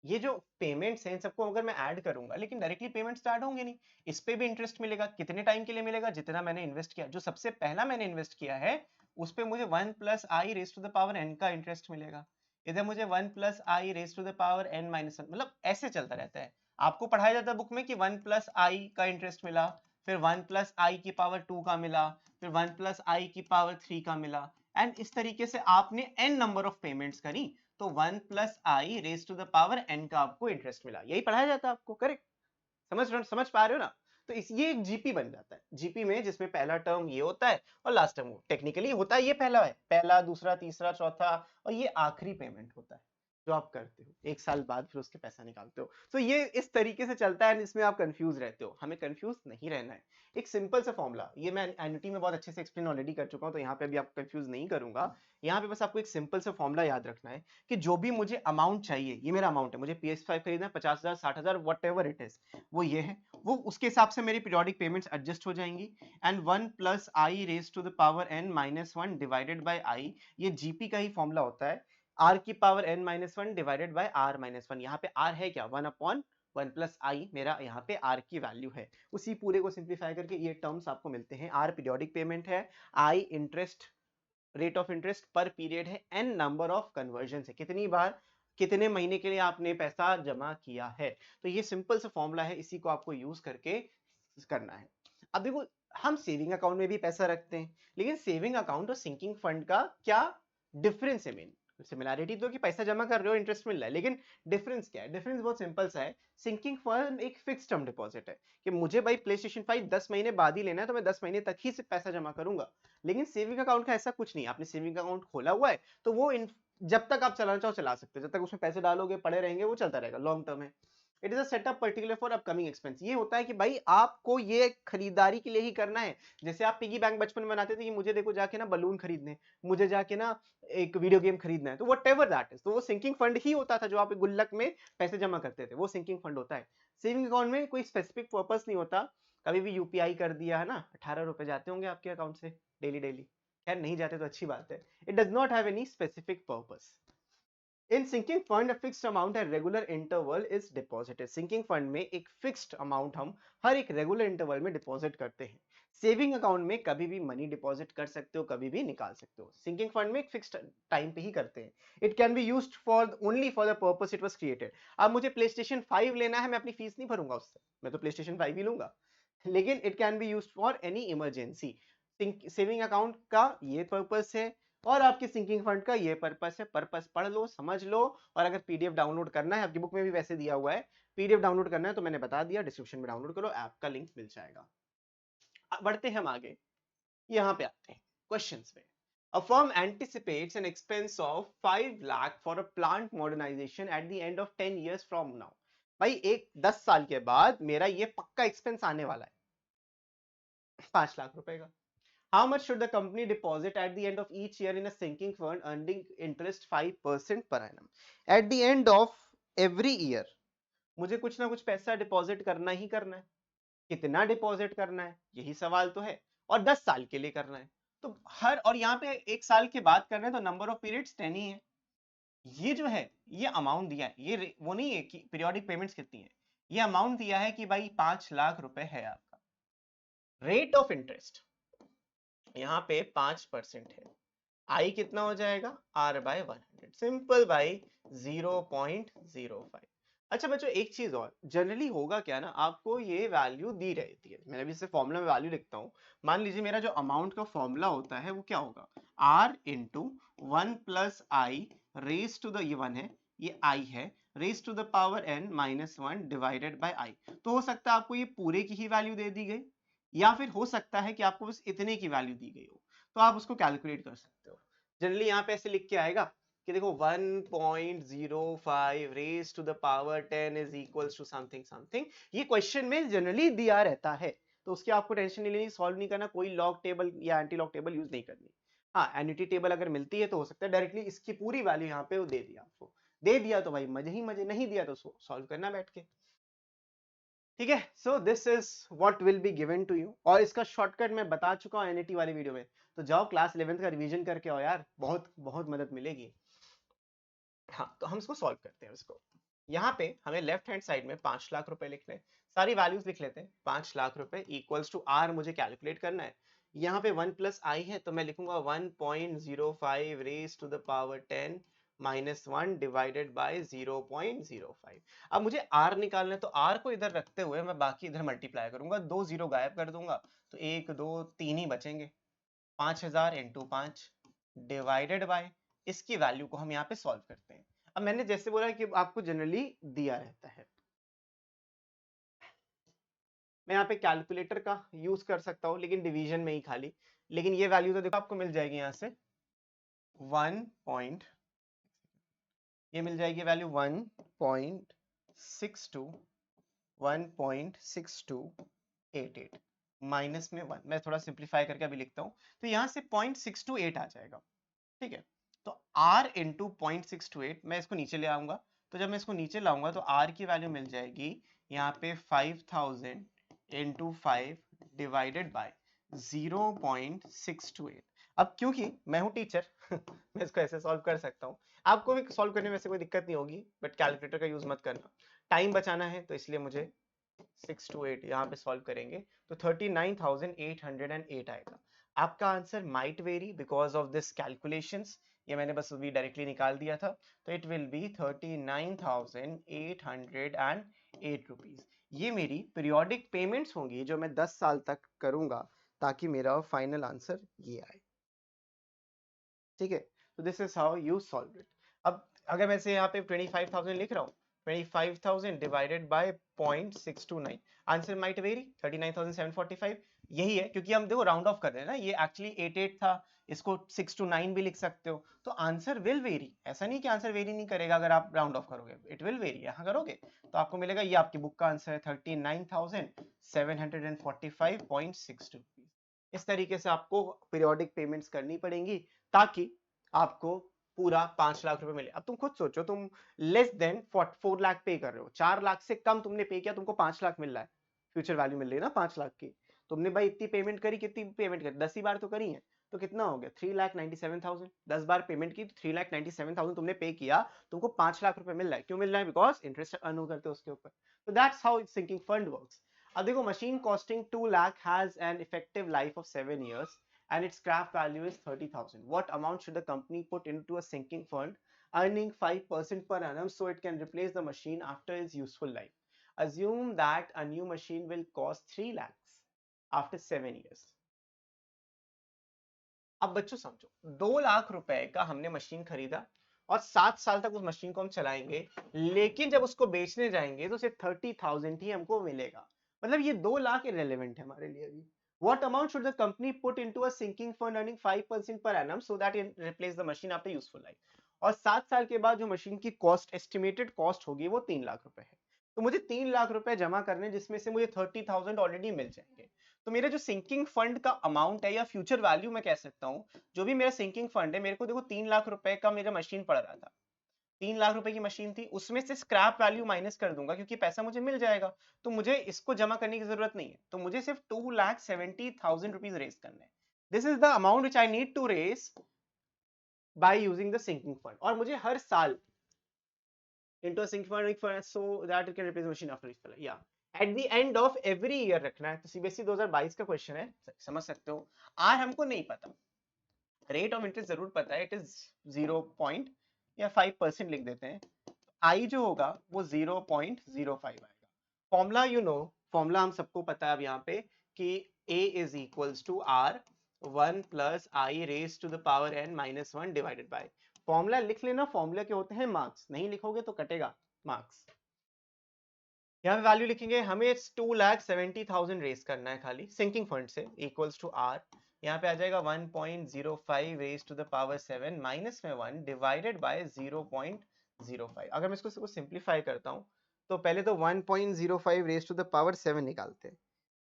ये जो पेमेंट्स हैं इन सबको अगर मैं ऐड करूंगा, लेकिन डायरेक्टली पेमेंट स्टार्ट होंगे नहीं, इस पे भी इंटरेस्ट मिलेगा, कितने टाइम के लिए मिलेगा, जितना मैंने इन्वेस्ट किया, जो सबसे पहला मैंने इन्वेस्ट किया है उस पे मुझे 1 plus I raise to the power n का इंटरेस्ट मिलेगा, इधर मुझे 1 plus I raise to the power n minus 1, मतलब ऐसे चलता रहता है। आपको पढ़ाया जाता है बुक में कि 1 प्लस आई का इंटरेस्ट मिला, फिर 1 प्लस आई की पावर 2 का मिला, फिर 1 प्लस आई की पावर 3 का मिला, एंड इस तरीके से आपने n नंबर ऑफ पेमेंट्स करी, तो 1 plus I raise to the power n का आपको इंटरेस्ट मिला, यही पढ़ाया जाता है आपको, करेक्ट? समझ पा रहे हो ना? तो इस ये एक जीपी बन जाता है, जीपी में जिसमें पहला टर्म ये होता है और लास्ट टर्म वो, टेक्निकली होता है ये पहला है, पहला दूसरा तीसरा चौथा, और ये आखिरी पेमेंट होता है जो आप करते हो, एक साल बाद फिर उसके पैसा निकालते हो। तो ये इस तरीके से चलता है, इसमें आप कंफ्यूज रहते हो, हमें कंफ्यूज नहीं रहना है। एक सिंपल सा फॉर्मूला, ये मैं एनुटी में बहुत अच्छे से एक्सप्लेन ऑलरेडी कर चुका हूं, तो यहाँ पे भी आपको कंफ्यूज नहीं करूंगा। यहाँ पे बस आपको एक सिंपल सा फॉर्मूला याद रखना है कि जो भी मुझे अमाउंट चाहिए, ये मेरा अमाउंट है, मुझे PS5 खरीदना है, 50,000 60,000 वट एवर इट इज, वो ये है, वो उसके हिसाब से मेरी पीरियोडिक पेमेंट्स एडजस्ट हो जाएंगी, and 1 plus I raise to the power n minus 1 divided by I, ये जीपी का ही फॉर्मूला होता है, r की power n minus 1 divided by r minus 1, यहाँ पे r है क्या, 1 अपॉन 1 प्लस आई, मेरा यहाँ पे r की वैल्यू है, उसी पूरे को सिंप्लीफाई करके ये टर्म्स आपको मिलते हैं। r पीरियोडिक पेमेंट है, i interest, rate of interest पर पीरियड है, n नंबर ऑफ कन्वर्जन है, कितनी बार कितने महीने के लिए आपने पैसा जमा किया है। तो ये सिंपल सा फॉर्मूला है, इसी को आपको यूज करके करना है। अब देखो, हम सेविंग अकाउंट में भी पैसा रखते हैं, लेकिन सेविंग अकाउंट और सिंकिंग फंड का क्या डिफरेंस है? मेन सिमिलैरिटी तो कि पैसा जमा कर रहे हो, इंटरेस्ट मिल रहा है, लेकिन डिफरेंस क्या है? डिफरेंस बहुत सिंपल सा है। सिंकिंग फंड एक फिक्स टर्म डिपॉजिट है कि मुझे भाई PlayStation 5 10 महीने बाद ही लेना है, तो मैं 10 महीने तक ही सिर्फ पैसा जमा करूंगा। लेकिन सेविंग अकाउंट का ऐसा कुछ नहीं, आपने सेविंग अकाउंट खोला हुआ है तो वो जब तक आप चलाना चाहो चला सकते हो, जब तक उसमें पैसे डालोगे पड़े रहेंगे, वो चलता रहेगा, लॉन्ग टर्म है। It is a setup particular for upcoming expense, ये होता है कि भाई आपको ये खरीदारी के लिए ही करना है। जैसे आप पिगी बैंक बचपन में बनाते थे कि मुझे देखो जाके ना बलून खरीदने, मुझे जाके ना एक वीडियो गेम खरीदना है, तो वट एवर दैट इज, तो वो सिंकिंग फंड ही होता था जो आप गुल्लक में पैसे जमा करते थे, वो सिंकिंग फंड होता है। सेविंग अकाउंट में कोई स्पेसिफिक पर्पस नहीं होता, कभी भी यूपीआई कर दिया है ना, 18 रुपए जाते होंगे आपके अकाउंट से डेली डेली, खैर नहीं जाते तो अच्छी बात है। It does not have any specific purpose. In sinking fund fixed amount at regular interval is deposited, sinking fund में एक फिक्स्ड अमाउंट हम हर एक रेगुलर इंटरवल में डिपॉजिट करते हैं। सेविंग अकाउंट में कभी भी मनी डिपॉजिट कर सकते हो, कभी भी निकाल सकते हो, सिंकिंग फंड में एक फिक्स्ड टाइम पे ही करते हैं। It can be used for only for the purpose it was created. अब मुझे PlayStation 5 लेना है, मैं अपनी फीस नहीं भरूंगा उससे, मैं तो PlayStation 5 ही लूंगा, लेकिन it can be used for any emergency. Saving account का ये पर्पस है और आपके सिंकिंग फंड का ये पर्पस है, पर्पस पढ़ लो समझ लो। और अगर पीडीएफ डाउनलोड करना है, आपकी बुक में भी वैसे दिया हुआ है, पीडीएफ डाउनलोड करना है तो मैंने बता दिया, डिस्क्रिप्शन में डाउनलोड करो, ऐप का लिंक मिल जाएगा। बढ़ते हैं हम आगे, यहाँ पे आते हैं क्वेश्चंस पे। A firm anticipates an expense of 5 lakh for a plant modernization at the end of 10 years from now। भाई एक 10 साल के बाद मेरा ये पक्का एक्सपेंस आने वाला है 5 लाख रुपए का। How much should the company deposit at the end of each year in a sinking fund earning interest 5% per annum? At the end of every year मुझे कुछ ना कुछ पैसा डिपॉजिट करना ही करना है। कितना डिपॉजिट करना है यही सवाल तो है, और 10 साल के लिए करना है। तो हर, और यहाँ पे एक साल के बाद करना है तो नंबर ऑफ पीरियड्स 10 ही है। ये जो है ये अमाउंट दिया है, ये वो नहीं है कि पीरियोडिक पेमेंट्स कितनी है, ये अमाउंट दिया है कि भाई 5 लाख रुपए है आपका। रेट ऑफ इंटरेस्ट यहाँ पे 5% है, आई कितना हो जाएगा R/100, सिंपल भाई 0.05। अच्छा बच्चों एक चीज और, जनरली होगा क्या ना, आपको ये वैल्यू दी रहती है, मैंने भी इसे फॉर्मूला में वैल्यू लिखता हूँ। मान लीजिए मेरा जो अमाउंट का फॉर्मूला होता है वो क्या होगा, R into 1 plus I raise to the, ये 1 है, ये I है, raise to the power n minus 1 divided by I. तो हो सकता है आपको ये पूरे की ही वैल्यू दे दी गई, या फिर हो सकता है कि आपको बस इतने की वैल्यू दी गई हो, तो आप उसको कैलकुलेट कर सकते हो। जनरली यहाँ पे ऐसे लिख के आएगा कि देखो 1.05 raise to the power 10 is equals to something something, ये क्वेश्चन में जनरली दिया रहता है, तो उसकी आपको टेंशन नहीं लेनी, सॉल्व नहीं करना, कोई लॉग टेबल या एंटी लॉग टेबल यूज नहीं करनी। हाँ एन्युटी टेबल अगर मिलती है तो हो सकता है डायरेक्टली इसकी पूरी वैल्यू यहाँ पे वो दे दिया आपको, दे दिया तो भाई मजे ही मजे, नहीं दिया तो सॉल्व करना बैठ के। ठीक है, so this is what will be given to you, और इसका शॉर्टकट मैं बता चुका हूँ एनईटी वाली वीडियो में, तो जाओ क्लास 11th का रिवीजन करके आओ यार, बहुत बहुत मदद मिलेगी। हाँ, तो हम इसको सॉल्व करते हैं। इसको यहाँ पे हमें लेफ्ट हैंड साइड में 5 लाख रुपए लिखने हैं, सारी वैल्यूज लिख लेते हैं। 5 लाख रुपए इक्वल्स टू आर मुझे कैलकुलेट करना है। यहाँ पे 1 प्लस आई है तो मैं लिखूंगा 1.05 raise to the power 10 -1 divided by 0.05। अब मुझे आर निकालना है, तो आर को इधर रखते हुए मैं बाकी इधर मल्टीप्लाई करूंगा, 2 0 गायब कर दूंगा, तो 1 2 3 ही बचेंगे। 5000 इंटू 5 डिवाइडेड बाय, इसकी वैल्यू को हम यहाँ पे सॉल्व करते हैं। अब मैंने जैसे बोला कि आपको जनरली दिया रहता है, मैं यहाँ पे कैलकुलेटर का यूज कर सकता हूँ लेकिन डिवीजन में ही खाली, लेकिन ये वैल्यू तो देखो आपको मिल जाएगी यहाँ से 1 पॉइंट, ये मिल जाएगी वैल्यू 1.62 1.6288 माइनस में 1, मैं थोड़ा सिंप्लीफाई करके अभी लिखता हूँ, तो यहाँ से 0.628 आ जाएगा। ठीक है, तो r इंटू 0.628, मैं इसको नीचे ले आऊंगा, तो जब मैं इसको नीचे लाऊंगा तो r की वैल्यू मिल जाएगी यहाँ पे 5000 इंटू 5 डिवाइडेड बाय 0.628। अब क्योंकि मैं हूँ टीचर मैं इसको ऐसे सॉल्व कर सकता हूँ, आपको भी सॉल्व करने में ऐसे कोई दिक्कत नहीं होगी, बट कैलकुलेटर का यूज मत करना, टाइम बचाना है, तो इसलिए मुझे 628 यहाँ पे सॉल्व करेंगे तो 39,808 आएगा। आपका answer might very because of this calculations, ये मैंने बस अभी डायरेक्टली निकाल दिया था, तो इट विल बी 39,808 रुपीज। ये मेरी पीरियोडिक पेमेंट्स होंगी जो मैं 10 साल तक करूंगा, ताकि मेरा फाइनल आंसर ये आए। ठीक है, तो this is how you solve it. अब अगर मैं से यहाँ पे 25,000 लिख रहा हूँ, 25,000 divided by 0.629, answer might very 39,745, यही है, क्योंकि हम देखो राउंड ऑफ कर रहे हैं ना, ये एक्चुअली 88 था, इसको 629 भी लिख सकते हो, तो आंसर विल वेरी, ऐसा नहीं कि आंसर वेरी नहीं करेगा अगर आप राउंड ऑफ करोगे, इट विल वेरी, यहाँ करोगे तो आपको मिलेगा, ये आपकी बुक का आंसर है 39,745.62। इस तरीके से आपको पीरियोडिक पेमेंट्स करनी पड़ेंगी ताकि आपको पूरा 5 लाख रुपए मिले। अब तुम खुद सोचो, तुम लेस देन 4 लाख पे कर रहे हो, 4 लाख से कम तुमने पे किया, तुमको 5 लाख मिल रहा है, फ्यूचर वैल्यू मिल रही है ना 5 लाख की, तुमने भाई इतनी पेमेंट करी, कितनी पेमेंट करी, 10 ही बार तो करी है, तो कितना हो गया 3,97,000, 10 बार पेमेंट की तो 3,97,000 तुमने पे किया, तुमको 5 लाख रुपए मिल रहा है, क्यों मिल रहा है, बिकॉज इंटरेस्ट अर्न करते हो उसके ऊपर। तो that's how sinking fund works. अब देखो, machine costing 2 lakh has an effective life of 7 years and its scrap value is 30,000. What amount should the company put into a sinking fund earning 5% per annum so it can replace the machine after its useful life? Assume that a new machine will cost 3 lakhs after 7 years. अब बच्चों समझो, 2 लाख रुपए का हमने machine खरीदा और 7 साल तक उस मशीन को हम चलाएंगे, लेकिन जब उसको बेचने जाएंगे तो सिर्फ 30,000 ही हमको मिलेगा, मतलब ये 2 लाख इरेलेवेंट है हमारे लिए अभी। What amount should the company put into a sinking fund earning 5% per annum so that it replace the machine after useful life? और 7 साल के बाद जो मशीन की कॉस्ट, एस्टिमेटेड कॉस्ट होगी, वो 3 लाख रुपए है, तो मुझे 3 लाख रुपए जमा करने, जिसमें से मुझे 30,000 ऑलरेडी मिल जाएंगे। तो मेरा जो सिंकिंग फंड का अमाउंट है या फ्यूचर वैल्यू मैं कह सकता हूँ, जो भी मेरा सिंकिंग फंड है, मेरे को देखो 3 लाख रुपए का मेरा मशीन पड़ रहा था, 3 लाख रुपए की मशीन थी, उसमें से स्क्रैप वैल्यू माइनस कर दूंगा क्योंकि पैसा मुझे मिल जाएगा, तो मुझे इसको जमा करने की जरूरत नहीं है, तो मुझे सिर्फ 2,70,000 रुपीज रेज करना है। This is the amount which I need to raise by using the sinking fund, और मुझे हर साल into a sinking fund so that it can replace the machine after its life. Yeah, at the end of every year रखना है। तो CBSE 2022 का question है, समझ सकते हो। आर हमको नहीं पता, रेट ऑफ इंटरेस्ट जरूर पता है, इट इज 0 या 5% लिख देते हैं, आई जो होगा वो 0.05 आएगा। फॉर्मूला यू नो, फॉर्मूला हम सबको पता है अब यहाँ पे कि A is equals to R 1 plus I raise to the power n minus 1 divided by, formula लिख लेना, फॉर्मूला के होते हैं मार्क्स, नहीं लिखोगे तो कटेगा मार्क्स। यहाँ पे वैल्यू लिखेंगे, हमें 2,70,000 रेज करना है खाली सिंकिंग फंड से, इक्वल्स टू R, यहाँ पे आ जाएगा 1.05 raise to the power 7 minus में 1 डिवाइडेड बाय 0.05। अगर मैं इसको सिंप्लीफाई करता हूँ, तो पहले तो 1.05 रेज टू द पावर 7 निकालते हैं,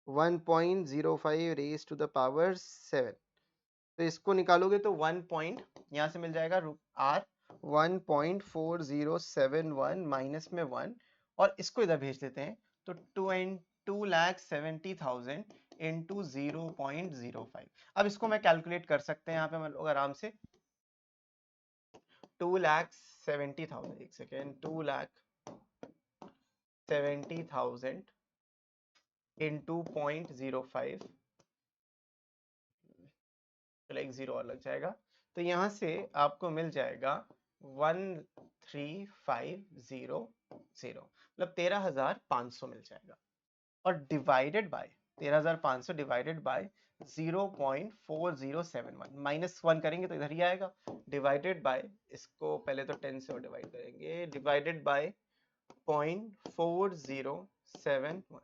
1.05 रेज टू द पावर 7, तो इसको निकालोगे तो 1 पॉइंट यहाँ से मिल जाएगा R 1.4071 माइनस में 1 और इसको इधर भेज देते हैं तो 2,70,000 इंटू 0.05। अब इसको मैं कैलकुलेट कर सकते हैं यहाँ पे हम लोग आराम से 2,70,000 एक सेकेंड 2,70,000 इंटू 0.05 चलो एक जीरो और लग जाएगा तो यहाँ से आपको मिल जाएगा 13,500 मतलब 13,500 मिल जाएगा और divided by 13,500 divided by 0.4071 minus 1 करेंगे तो इधर ही आएगा डिवाइडेड बाय इसको पहले तो 10 से डिवाइड करेंगे डिवाइडेड बाय 0.4071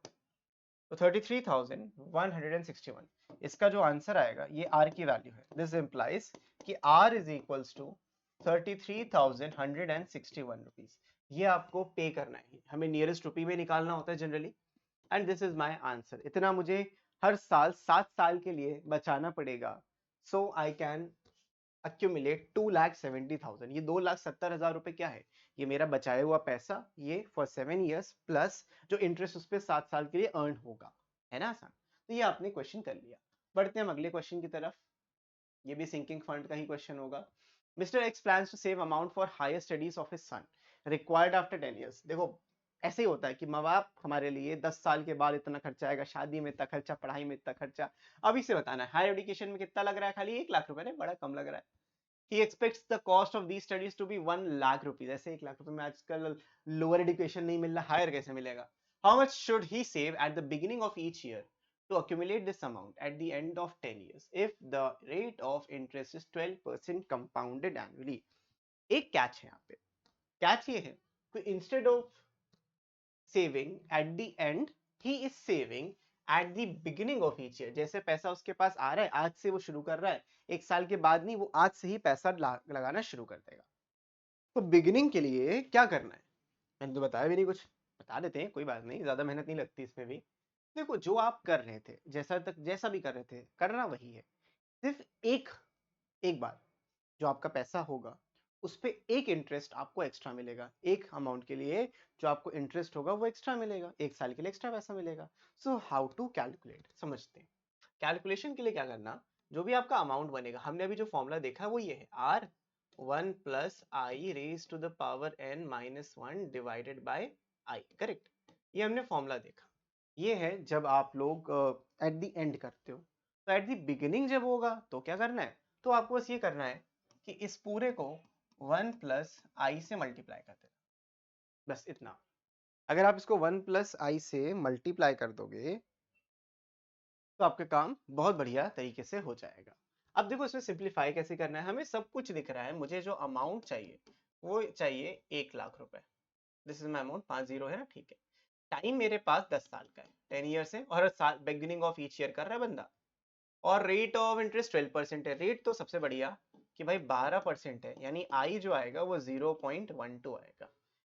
तो 33,161 इसका जो आंसर आएगा ये R की वैल्यू है दिस इम्प्लाइज कि R is equals to 33,161 rupees ये आपको पे करना है हमें नियरेस्ट रुपी में निकालना होता है generally and this is my answer इतना मुझे हर साल 7 साल के लिए बचाना पड़ेगा सो आई कैन accumulate 2,70,000 ये 2,70,000 रुपए क्या है ये मेरा बचाया हुआ पैसा ये फॉर 7 years प्लस जो इंटरेस्ट उस पर 7 साल के लिए अर्न होगा है ना आसान तो ये आपने क्वेश्चन कर लिया बढ़ते हैं हम अगले क्वेश्चन की तरफ ये भी सिंकिंग फंड का ही क्वेश्चन होगा mister X plans to save amount for higher studies of his son required after 10 years देखो ऐसे ही होता है कि माँ बाप हमारे लिए 10 साल के बाद इतना खर्चा आएगा शादी में इतना खर्चा पढ़ाई में इतना खर्चा अभी से बताना है हायर एजुकेशन में कितना लग रहा है खाली 1 लाख रुपए बड़ा कम लग रहा है he expects the cost of these studies to be 1 lakh rupees ऐसे 1 लाख रुपए में आजकल लोअर एजुकेशन नहीं मिल रहा हायर कैसे मिलेगा how much should he save at the beginning of each year to accumulate this amount at the end of 10 years if the rate of interest is 12% compounded annually एक catch है यहाँ पे catch ये है कि instead of saving at the end he is saving at the beginning of each year जैसे पैसा उसके पास आ रहा है आज से वो शुरू कर रहा है 1 साल के बाद नहीं वो आज से ही पैसा लगाना शुरू कर देगा तो बिगिनिंग के लिए क्या करना है मैंने तो बताया भी नहीं कुछ बता देते हैं कोई बात नहीं ज्यादा मेहनत नहीं लगती इसमें भी देखो जो आप कर रहे थे जैसा भी कर रहे थे करना वही है सिर्फ एक एक बार जो आपका पैसा होगा उस पे एक इंटरेस्ट आपको एक्स्ट्रा मिलेगा एक अमाउंट के लिए जो आपको इंटरेस्ट होगा वो एक्स्ट्रा मिलेगा 1 साल के लिए एक्स्ट्रा पैसा मिलेगा सो हाउ टू कैलकुलेट समझते हैं कैलकुलेशन के लिए क्या करना जो भी आपका अमाउंट बनेगा हमने अभी जो फॉर्मूला देखा वो ये है R 1 plus I raise to the power n minus 1 divided by I correct ये हमने फॉर्मूला देखा ये है जब आप लोग एट द एंड करते हो तो एट द बिगिनिंग जब होगा तो क्या करना है तो आपको बस ये करना है कि इस पूरे को 1 प्लस आई से मल्टीप्लाई कर देना बस इतना अगर आप इसको 1 प्लस आई से मल्टीप्लाई कर दोगे तो आपका काम बहुत बढ़िया तरीके से हो जाएगा अब देखो इसमें सिंप्लीफाई कैसे करना है हमें सब कुछ दिख रहा है मुझे जो अमाउंट चाहिए वो चाहिए 1 लाख रुपए this is my amount 5 zero है ना ठीक है टाइम मेरे पास 10 साल का है 10 ईयर्स है और हर साल बिगिनिंग ऑफ ईच ईयर कर रहा है बंदा और रेट ऑफ इंटरेस्ट 12% है रेट तो सबसे बढ़िया कि भाई 12% है यानी आई जो आएगा वो 0.12 आएगा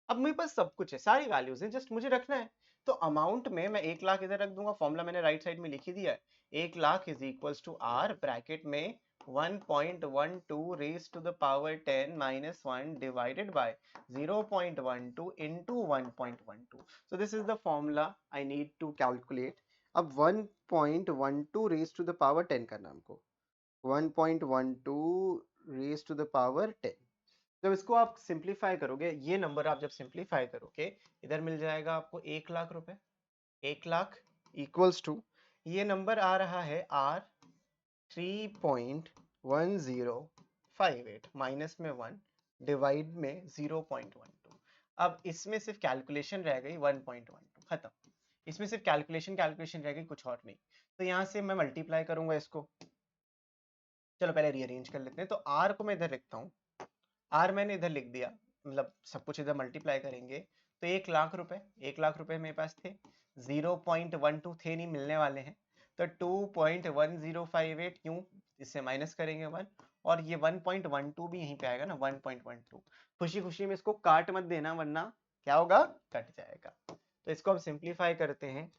अब मेरे पास सब कुछ है सारी वैल्यूज हैं जस्ट मुझे रखना है तो अमाउंट में मैं 1 लाख इधर रख दूंगा फॉर्मूला मैंने राइट साइड में लिख ही दिया है 1 lakh is equals to R bracket में 1.12 raise to the power 10 minus 1 divided by 0.12 into 1.12 so this is the formula I need to calculate अब 1.12 रेज टू द पावर 10 करना हमको 1.12 रेज टू द पावर 10 जब इसको आप सिंप्लीफाई करोगे ये number आप जब सिंप्लीफाई करोगे इधर मिल जाएगा आपको 1 लाख रुपए 1 लाख इक्वल्स टू ये नंबर आ रहा है R 3.1058 माइनस में 1 डिवाइड में 0.12 अब इसमें सिर्फ कैलकुलेशन रह गई 1.12 खत्म इसमें सिर्फ कैलकुलेशन रह गई कुछ और नहीं तो यहाँ से मैं मल्टीप्लाई करूंगा इसको चलो पहले रीअरेंज कर लेते हैं तो R को मैं इधर लिखता हूँ R मैंने इधर लिख दिया मतलब सब कुछ इधर मल्टीप्लाई करेंगे तो 1 लाख रुपए मेरे पास थे 0.12 थे नहीं मिलने वाले हैं तो 2.1058 क्यों इससे माइनस करेंगे 1 और ये 1.12 भी यहीं पे आएगा ना 1.12 खुशी खुशी में इसको काट मत देना वरना क्या होगा कट जाएगा तो इसको हम सिंप्लीफाई करते हैं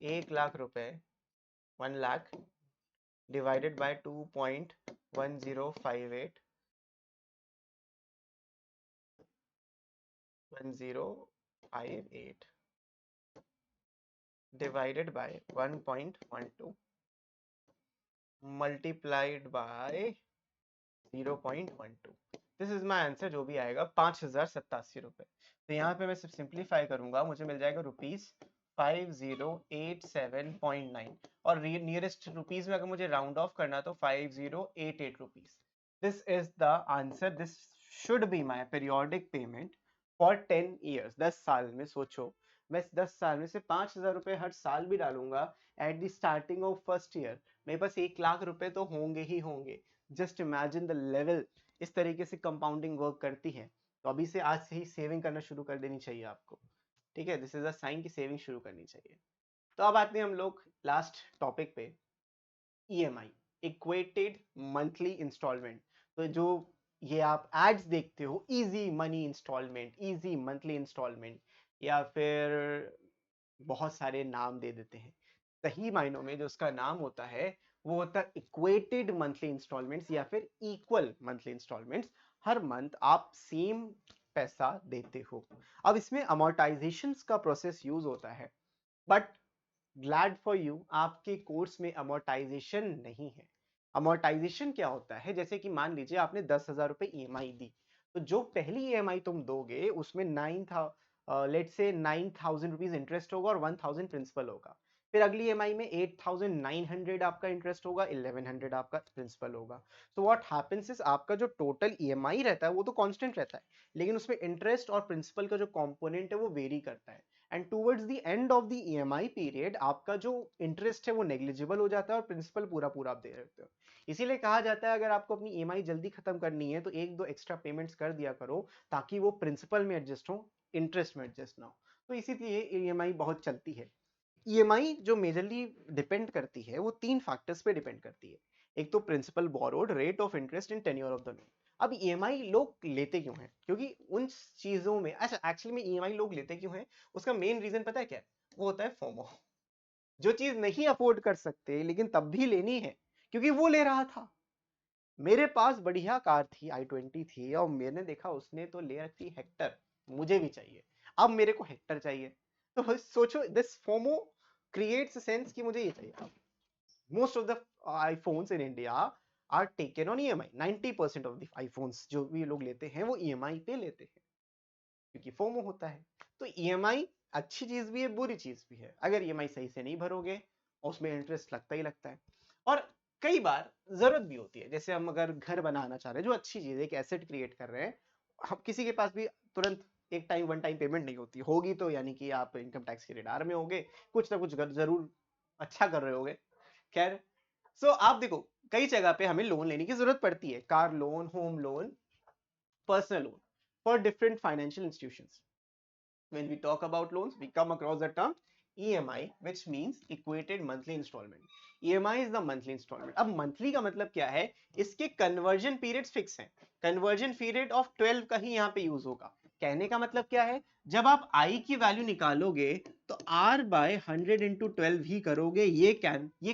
1 लाख रुपए 1 lakh divided by 2.1058 1058 divided by 1.12 multiplied by 0.12. This is my answer, जो भी आएगा 5087 रुपए। तो यहाँ पे मैं सिर्फ सिंप्लीफाई करूंगा, मुझे मिल जाएगा ₹5087.9 और नियरेस्ट रुपीज में अगर मुझे राउंड ऑफ करना तो 5088 rupees. This is the answer. This should be my periodic payment for 10 years। 10 साल में सोचो, मैं 10 साल में से 5000 रुपए हर साल भी डालूंगा at the starting of first year, मेरे पास 1 लाख रुपए तो होंगे ही होंगे। Just imagine the level. इस तरीके से कंपाउंडिंग वर्क करती है। तो अभी से, आज से ही सेविंग करना शुरू कर देनी चाहिए आपको। ठीक है, दिस इज अ साइन की सेविंग शुरू करनी चाहिए। तो अब आते हैं हम लोग लास्ट टॉपिक पे, ईएमआई, इक्वेटेड मंथली इंस्टॉलमेंट। तो जो ये आप एड्स देखते हो, easy money instalment, easy monthly instalment, या फिर बहुत सारे नाम दे देते हैं, सही मायनों में जो उसका नाम होता है वो होता है इक्वेटेड मंथली इंस्टॉलमेंट्स या फिर इक्वल मंथली इंस्टॉलमेंट्स। हर मंथ आप सेम पैसा देते हो। अब इसमें अमोर्टाइजेशन का प्रोसेस यूज होता है, बट ग्लैड फॉर यू, आपके कोर्स में अमोर्टाइजेशन नहीं है। अमोर्टाइजेशन क्या होता है, जैसे कि मान लीजिए आपने 10,000 रुपए ईएमआई दी, तो जो पहली ईएमआई तुम दोगे उसमें 9,000 रुपीज इंटरेस्ट होगा और 1,000 प्रिंसिपल होगा। फिर अगली ईएमआई में 8,900 आपका इंटरेस्ट होगा, 1,100 आपका प्रिंसिपल होगा। तो व्हाट हैपेंस इज, आपका जो टोटल ईएमआई रहता है वो तो कांस्टेंट रहता है, लेकिन उसमें इंटरेस्ट और प्रिंसिपल का जो कंपोनेंट है वो वेरी करता है। And towards the end of the EMI period आपका जो इंटरेस्ट है वो नेग्लिजिबल हो जाता है और प्रिंसिपल पूरा पूरा आप दे रहे हो। इसीलिए कहा जाता है अगर आपको अपनी ईएमआई जल्दी खत्म करनी है तो एक दो एक्स्ट्रा पेमेंट्स कर दिया करो, ताकि वो प्रिंसिपल में एडजस्ट हो, इंटरेस्ट में एडजस्ट ना हो। तो इसीलिए ईएमआई बहुत चलती है। ईएमआई जो मेजरली डिपेंड करती है वो 3 फैक्टर्स पे डिपेंड करती है। एक तो principal borrowed, rate of interest and tenure of the loan. अब ईएमआई लोग लेते क्यों हैं, क्योंकि उन चीजों में, अच्छा एक्चुअली में ईएमआई लोग लेते क्यों हैं, उसका मेन रीजन पता है क्या है? वो होता है फोमो। जो चीज नहीं अफोर्ड कर सकते लेकिन तब भी लेनी है क्योंकि वो ले रहा था। मेरे पास बढ़िया कार थी, i20 थी, और मैंने देखा उसने तो ले रखी हेक्टर, मुझे भी चाहिए, अब मेरे को हेक्टर चाहिए। तो सोचो, दिस फोमो क्रिएट्स सेंस कि मुझे ये चाहिए। Most of the iPhones in India are taken on EMI। 90% of the iPhones जो भी लोग लेते हैं वो EMI पे लेते हैं, क्योंकि फोमो होता है। तो EMI अच्छी चीज भी है, बुरी चीज भी है। अगर EMI सही से नहीं भरोगे, उसमें इंटरेस्ट लगता ही लगता है। और कई बार जरूरत भी होती है, जैसे हम अगर घर बनाना चाह रहे हैं, जो अच्छी चीज है, एक एसेट क्रिएट कर रहे हैं, हम किसी के पास भी तुरंत एक टाइम वन टाइम पेमेंट नहीं होती होगी, तो यानी कि आप इनकम टैक्स के रेडार में होगे, कुछ ना कुछ जरूर अच्छा कर रहे होगे। खैर, सो आप देखो, कई जगह पे हमें लोन लेने की जरूरत पड़ती है, car loan, home loan, personal loan, for different financial institutions. When we talk about loans, we come across the term EMI, which means equated monthly installment. EMI is the monthly installment. अब monthly का मतलब क्या है, इसके conversion periods fix हैं। conversion period of 12 का ही यहाँ पे यूज होगा। कहने का मतलब क्या है, जब आप I की वैल्यू निकालोगे तो R by 100 into 12 ही करोगे, ये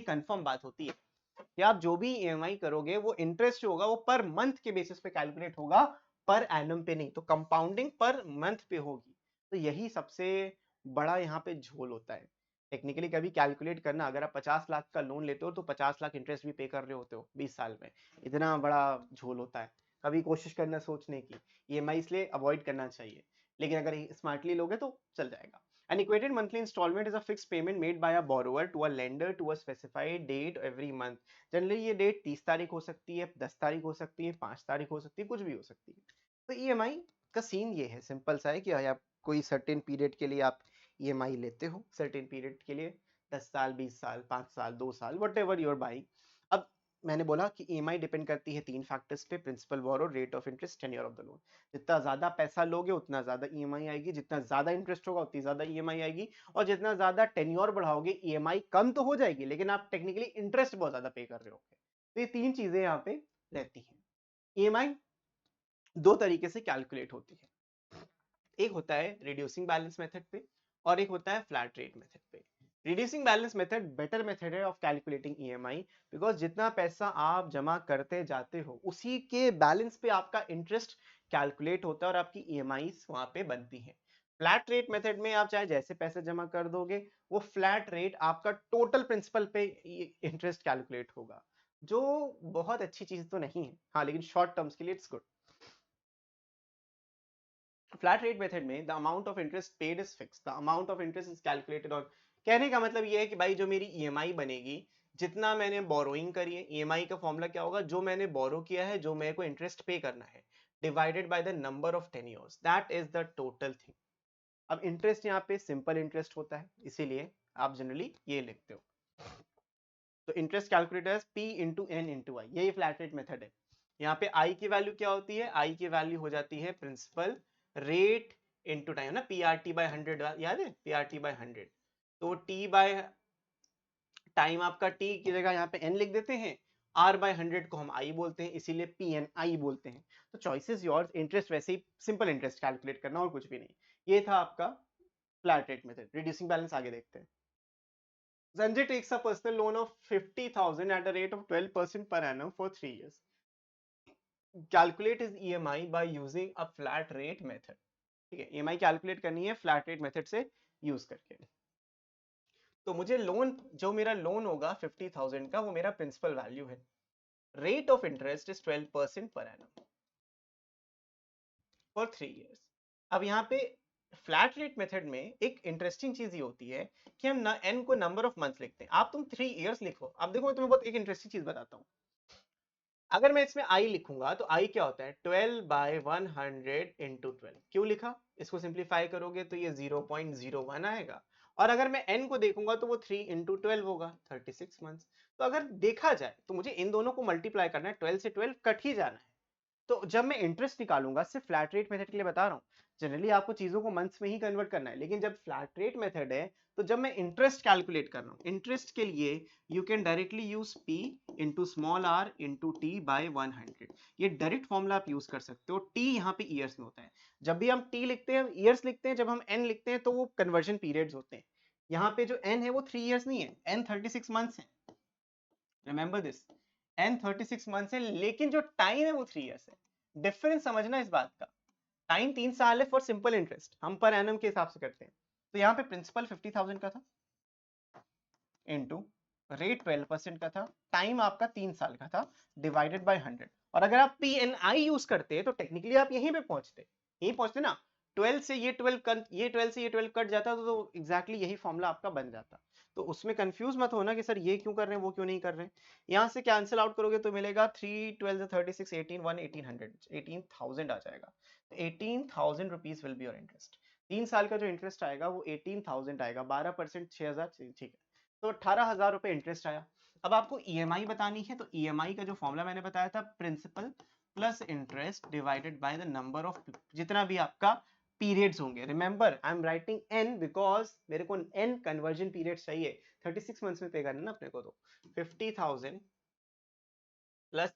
कंफर्म बात होती है कि आप जो भी ईएमआई करोगे वो इंटरेस्ट होगा वो पर मंथ के बेसिस पे कैलकुलेट होगा, पर एनम पे नहीं। तो कंपाउंडिंग पर मंथ पे होगी। तो यही सबसे बड़ा यहाँ पे झोल होता है। टेक्निकली कभी कैलकुलेट करना, अगर आप 50 लाख का लोन लेते हो तो 50 लाख इंटरेस्ट भी पे कर रहे होते हो 20 साल में, इतना बड़ा झोल होता है। कभी कोशिश करना सोचने की, ईएमआई इसलिए अवॉइड करना चाहिए, लेकिन अगर स्मार्टली लोगे तो चल जाएगा। An equated monthly installment is a fixed payment made by a borrower to a lender to a specified date every month। Generally ये डेट 30 तारीख हो सकती है, 10 तारीख हो सकती है, 5 तारीख हो सकती है, कुछ भी हो सकती है। तो ईएमआई का सीन ये है, सिंपल सा है कि आप कोई सर्टेन पीरियड के लिए आप ईएमआई लेते हो, सर्टेन पीरियड के लिए 10 साल, 20 साल, 5 साल, 2 साल, वट एवर यूर बाइंग। अब मैंने बोला कि ईएमआई डिपेंड करती है 3 फैक्टर्स पे, principal, borrow, rate of interest, tenure of the loan. जितना ज्यादा पैसा लोगे उतना ज्यादा ईएमआई आएगी, जितना ज्यादा इंटरेस्ट होगा उतनी ज्यादा ईएमआई आएगी, और जितना ज्यादा टेन्योर बढ़ाओगे ईएमआई कम तो हो जाएगी, लेकिन आप टेक्निकली इंटरेस्ट बहुत ज्यादा पे कर रहे होगे। तो ये 3 चीजें यहाँ पे रहती हैं। ईएमआई 2 तरीके से कैलकुलेट होती है, एक होता है रिड्यूसिंग बैलेंस मेथड पे और एक होता है फ्लैट रेट मेथड पे। Reducing balance method better method है ऑफ कैलकुलेटिंग ईएमआई, बिकॉज जितना पैसा आप जमा करते जाते हो उसी के बैलेंस पे आपका इंटरेस्ट कैलकुलेट होता है और आपकी ईएमआई वहां पे बनती है। फ्लैट रेट मेथड में आप चाहे जैसे पैसे जमा कर दोगे, वो फ्लैट रेट आपका टोटल प्रिंसिपल पे इंटरेस्ट कैलकुलेट होगा, जो बहुत अच्छी चीज तो नहीं है, हाँ लेकिन शॉर्ट टर्म्स के लिए it's good. Flat rate method में the amount of interest paid is fix, the amount of interest is calculated on. कहने का मतलब ये है कि भाई जो मेरी ईएमआई बनेगी, जितना मैंने बोरोइंग करी है, ईएमआई का फॉर्मूला क्या होगा, जो मैंने बोरो किया है, जो मेरे को इंटरेस्ट पे करना है, divided by the number of 10 years, that is the total thing. अब इंटरेस्ट यहाँ पे सिंपल इंटरेस्ट होता है, इसीलिए आप जनरली ये लिखते हो। तो interest calculate as P into N into I, यही फ्लैट रेट मेथड है। यहाँ पे आई की वैल्यू क्या होती है, आई की वैल्यू हो जाती है प्रिंसिपल रेट इंटू टाइम ना, पी आर टी बाई 100, याद है पी आर टी बाई 100। तो टी बाय टाइम आपका टी की जगह यहाँ पे एन लिख देते हैं, आर बाय 100 को हम आई बोलते हैं, इसीलिए पी एन आई बोलते हैं। तो चॉइसेस योर्स, इंटरेस्ट वैसे ही सिंपल इंटरेस्ट कैलकुलेट करना और कुछ भी नहीं। ये था आपका flat rate method. Reducing balance आगे देखते हैं। Sanjay takes a personal loan of 50,000 at a rate of 12% per annum for 3 years. Calculate his EMI by using a flat rate method. ठीक है, EMI कैलकुलेट करनी है फ्लैट रेट मेथड से use करके। तो मुझे लोन, जो मेरा लोन होगा 50,000 का, वो मेरा प्रिंसिपल वैल्यू है। Rate of interest is 12% per annum for 3 years. अब यहाँ पे फ्लैट रेट मेथड में एक इंटरेस्टिंग चीज ये होती है कि हम एन को नंबर ऑफ मंथ्स लिखते हैं। आप तुम 3 इयर्स लिखो। अब देखो मैं तुम्हें बहुत एक इंटरेस्टिंग चीज बताता हूँ। अगर मैं इसमें आई लिखूंगा तो आई क्या होता है, 12 बाय 100 इंटू 12। क्यों लिखा, इसको सिंप्लीफाई करोगे तो ये 0.01 आएगा। और अगर मैं एन को देखूंगा तो वो 3 इंटू 12 होगा, 36 मंथ्स। तो अगर देखा जाए तो मुझे इन दोनों को मल्टीप्लाई करना है, 12 से 12 कट ही जाना है। तो जब मैं इंटरेस्ट निकालूंगा, सिर्फ फ्लैट रेट मेथड के लिए बता रहा हूँ, जनरली आपको चीजों को मंथ्स में ही कन्वर्ट करना है, लेकिन जब फ्लैट रेट मेथड है तो जब मैं इंटरेस्ट कैलकुलेट कर रहा हूँ, इंटरेस्ट के लिए you can directly use P into small R into T by 100। ये डायरेक्ट फॉर्मूला आप यूज कर सकते हो। टी यहाँ पे ईयर्स में होता है, जब भी हम टी लिखते हैं ईयर्स लिखते हैं, जब हम एन लिखते हैं तो वो कन्वर्जन पीरियड्स होते हैं। यहाँ पे जो एन है वो 3 इयर्स नहीं है, एन 36 मंथ्स है। रिमेंबर दिस, एन 36 मंथ्स है, लेकिन जो टाइम है वो 3 इयर्स है। डिफरेंस समझना इस बात का। टाइम 3 साल है फॉर सिंपल इंटरेस्ट, हम पर एनम के हिसाब से करते हैं। तो यहाँ पे प्रिंसिपल 50,000 का था, इनटू रेट 12% का था, टाइम आपका 3 साल का था, डिवाइडेड बाय 100। और अगर आप पी एन आई यूज करते तो टेक्निकली आप यहीं पे पहुंचते, यहीं पहुंचते ना। 12 से ये 12 ये 12 से ये 12 कट जाता तो एग्जैक्टली यही फॉर्मूला आपका बन जाता। तो उसमें कंफ्यूज मत होना कि सर ये क्यों कर रहे हैं वो क्यों नहीं कर रहे हैं। यहाँ से कैंसिल आउट करोगे तो मिलेगा 3 12 36 18 1 1800, 18,000 आ जाएगा। 18,000 rupees will be your interest. 3 साल का जो इंटरेस्ट आएगा वो 18,000 आएगा, 12% 6,000, ठीक है। तो 18,000 रुपए इंटरेस्ट आया। अब आपको ईएमआई बतानी है, तो ईएमआई का जो फॉर्मूला मैंने बताया था, principal plus interest divided by the number of जितना भी आपका पीरियड्स होंगे। Remember I am writing N because मेरे को एन कन्वर्जन पीरियड चाहिए, 36 मंथ्स में पे करना ना अपने को। तो 50,000 प्लस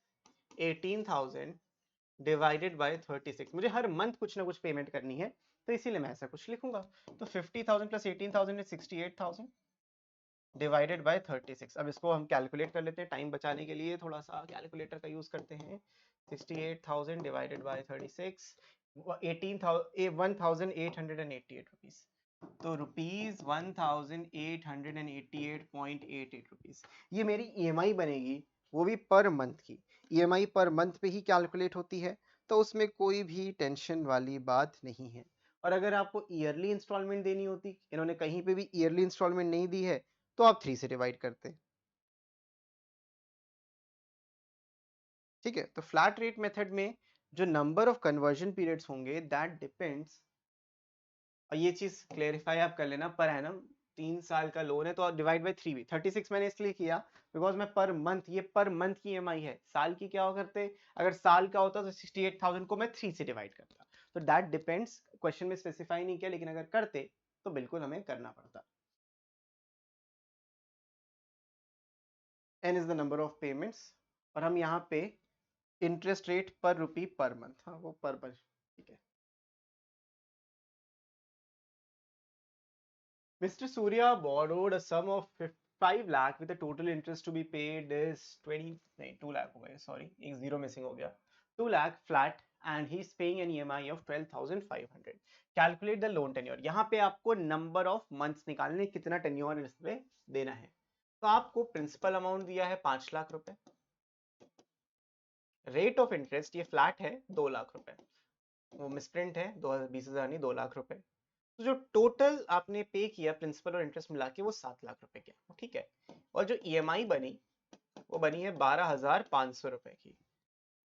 18,000 डिवाइडेड बाय 36, मुझे हर मंथ कुछ ना कुछ पेमेंट करनी है, तो इसीलिए मैं ऐसा कुछ लिखूंगा। तो 50,000 प्लस 18,000 इज 68,000 डिवाइडेड बाय 36। अब इसको हम कैलकुलेट कर लेते हैं, टाइम बचाने के लिए थोड़ा सा कैलकुलेटर का यूज करते हैं। 68,000 डिवाइडेड बाय 36, 18,888 रुपीज। तो रुपीज 1,888.88 रुपीज ये मेरी ईएमआई बनेगी, वो भी पर मंथ की। ईएमआई पर मंथ पे ही कैलकुलेट होती है, तो उसमें कोई भी टेंशन वाली बात नहीं है। और अगर आपको ईयरली इंस्टॉलमेंट देनी होती, इन्होंने कहीं पे भी ईयरली इंस्टॉलमेंट नहीं दी है, तो आप 3 से डिवाइड करते। ठीक है, तो फ्लैट रेट मेथड में जो नंबर ऑफ कन्वर्जन पीरियड्स होंगे दैट डिपेंड्स, और ये चीज क्लेरिफाई आप कर लेना, पर एनम 3 साल का लोन है तो डिवाइड बाय 3 भी 36 मैंने इसलिए किया बिकॉज मैं पर मंथ, ये पर मंथ की ईएमआई है। साल की क्या हो करते, अगर साल का होता तो 68,000 को मैं 3 से डिवाइड करता। तो दैट डिपेंड्स, क्वेश्चन में स्पेसिफाई नहीं किया, लेकिन अगर करते तो बिल्कुल हमें करना पड़ता। N is the number of payments, और हम यहाँ पे इंटरेस्ट रेट पर रुपी पर मंथ, हाँ वो पर ठीक है। Mr. Surya borrowed a sum of 5 lakh with the total interest to be paid is 20 नहीं 2 लाख हो गए सॉरी एक जीरो मिसिंग हो गया 2 lakh flat and he is paying an EMI of 12,500. Calculate the loan tenure. यहाँ पे आपको number of months निकालने कितना tenure इस पे देना है. तो आपको प्रिंसिपल अमाउंट दिया है 5 लाख रुपए, रेट ऑफ इंटरेस्ट ये फ्लैट है 2 लाख रुपए, वो मिसप्रिंट है 20,000 नहीं 2 लाख रुपए. तो जो टोटल आपने पे किया प्रिंसिपल और इंटरेस्ट मिला के वो 7 लाख रुपए के, ठीक है. और जो ईएमआई बनी वो बनी है 12,500 रुपए की.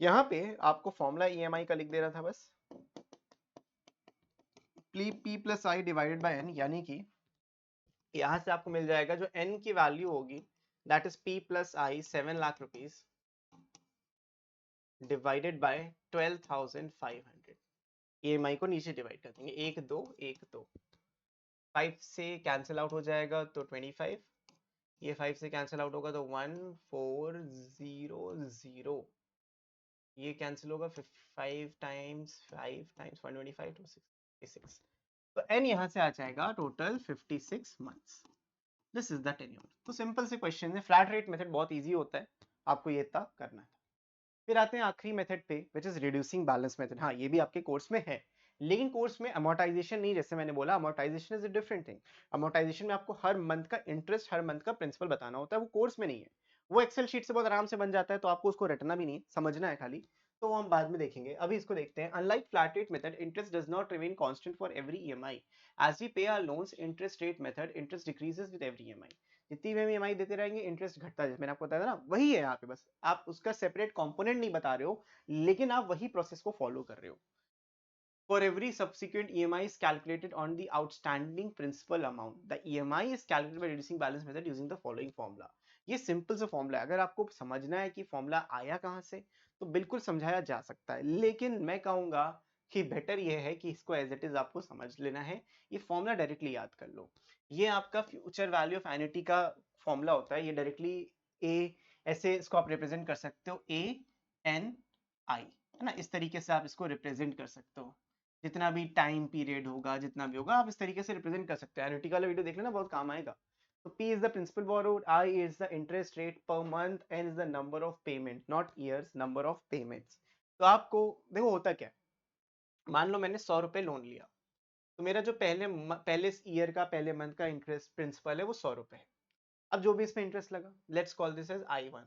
यहाँ पे आपको फॉर्मूला ईएमआई का लिख दे रहा था बस, P plus I divided by N, यानी कि यहाँ से आपको मिल जाएगा जो एन की वैल्यू होगी that is P plus I 7 lakh rupees divided by 12,500. EMI को नीचे डिवाइड कर देंगे 1 2 1 2, 5 से कैंसिल आउट हो जाएगा तो 25, ये 5 से कैंसिल आउट होगा तो 1400, ये कैंसिल होगा 5 टाइम्स 125 to 66, तो n यहाँ से आ जाएगा total 56 months. This is the tenure. तो सिंपल से क्वेश्चन है, फ्लैट रेट मेथड बहुत इजी होता है, आपको ये तक करना है. फिर आते हैं आखिरी मेथड पे which is reducing balance method. हाँ ये भी आपके कोर्स में है, लेकिन कोर्स में अमोर्टाइजेशन नहीं, जैसे मैंने बोला amortisation is a different thing. Amortisation में आपको हर मंथ का इंटरेस्ट हर मंथ का प्रिंसिपल बताना होता है, वो कोर्स में नहीं है. वो एक्सेल शीट से बहुत आराम से बन जाता है, तो आपको उसको रटना भी नहीं है, समझना है खाली. तो वो हम बाद में देखेंगे, अभी इसको देखते हैं. Unlike flat rate method, interest does not remain constant for every EMI. As we pay our loans, interest rate method, interest decreases with every EMI. जितनी भी हम ईएमआई देते रहेंगे इंटरेस्ट घटता है, मैंने आपको बताया था ना, वही है यहाँ पे, बस आप उसका सेपरेट कंपोनेंट नहीं बता रहे हो, लेकिन आप वही प्रोसेस को फॉलो कर रहे हो. For every subsequent EMI is calculated on the outstanding principal amount. The EMI is calculated by reducing balance method using the following formula. ये सिंपल सा फॉर्मूला है, अगर आपको समझना है कि फॉर्मूला आया कहाँ से तो बिल्कुल समझाया जा सकता है, लेकिन मैं कहूंगा कि बेटर ये है कि इसको एज इट इज आपको समझ लेना है. ये फॉर्मूला डायरेक्टली याद कर लो. ये आपका फ्यूचर वैल्यू ऑफ एन्युटी का फॉर्मूला होता है. ये डायरेक्टली ए ऐसे इसको आप रिप्रेजेंट कर सकते हो, ए एन आई, है ना, इस तरीके से आप इसको रिप्रेजेंट कर सकते हो. जितना भी टाइम पीरियड होगा, जितना भी होगा, आप इस तरीके से रिप्रेजेंट कर सकते हैं. एन्युटी वाला वीडियो देख लेना, बहुत काम आएगा. तो P is the principal borrowed, I is the interest rate per month, N is the number of payment, not years, number of payments. तो आपको देखो होता क्या है, मान लो मैंने 100 रुपए लोन लिया, तो मेरा जो पहले ईयर का पहले मंथ का इंटरेस्ट प्रिंसिपल है वो 100 रुपए है. अब जो भी इसमें इंटरेस्ट लगा, let's call this as I1.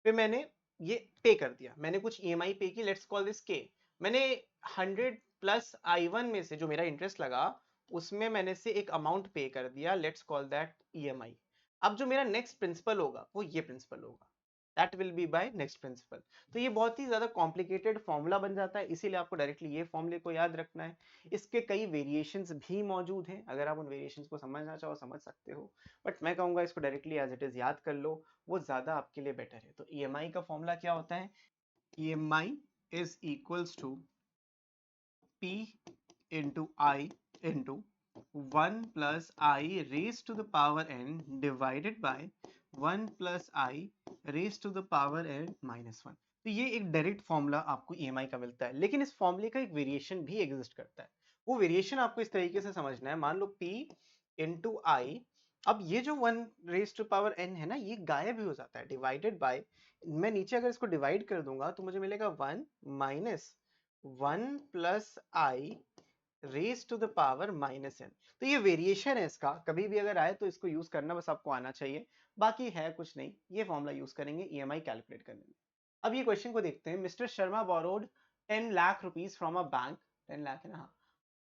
फिर मैंने ये पे कर दिया, मैंने कुछ ईएमआई पे की, लेट्स कॉल दिस के. मैंने 100 प्लस I1 में से जो मेरा इंटरेस्ट लगा उसमें मैंने से एक अमाउंट पे कर दिया, लेट्स कॉल दैट ईएमआई. अब जो मेरा नेक्स्ट प्रिंसिपल होगा वो ये प्रिंसिपल होगा, that will be by next principal. तो ये बहुत ही ज्यादा कॉम्प्लिकेटेड फॉर्मूला बन जाता है, इसीलिए आपको डायरेक्टली ये फॉर्मूले को याद रखना है. इसके कई वेरिएशंस भी मौजूद हैं, अगर आप उन वेरिएशंस को समझना चाहो समझ सकते हो, बट मैं कहूंगा इसको डायरेक्टली एज इट इज याद कर लो, वो ज्यादा आपके लिए बेटर है. तो ईएमआई का फॉर्मूला क्या होता है, EMI is equals to P into I into 1 plus I raised to the power n divided by 1 plus I raised to the power n minus 1. तो ये एक डायरेक्ट फॉर्मूला आपको ईएमआई का मिलता है, लेकिन इस फॉर्मूले का एक वेरिएशन भी एग्जिस्ट करता है. वो वेरिएशन आपको इस तरीके से समझना है, मान लो P into I, अब ये जो 1 रेज टू पावर n है ना, ये गायब भी हो जाता है, डिवाइडेड बाय, मैं नीचे अगर इसको डिवाइड कर दूंगा तो मुझे मिलेगा 1 minus 1 plus I raise to the power minus N. तो ये वेरिएशन है इसका, कभी भी अगर आए तो इसको यूज करना बस आपको आना चाहिए, बाकी है कुछ नहीं. ये फॉर्मूला यूज करेंगे ईएमआई कैलकुलेट करने में. अब ये क्वेश्चन को देखते हैं. Mister Sharma borrowed 10 lakh rupees from a bank, 10 lakh है ना, हाँ,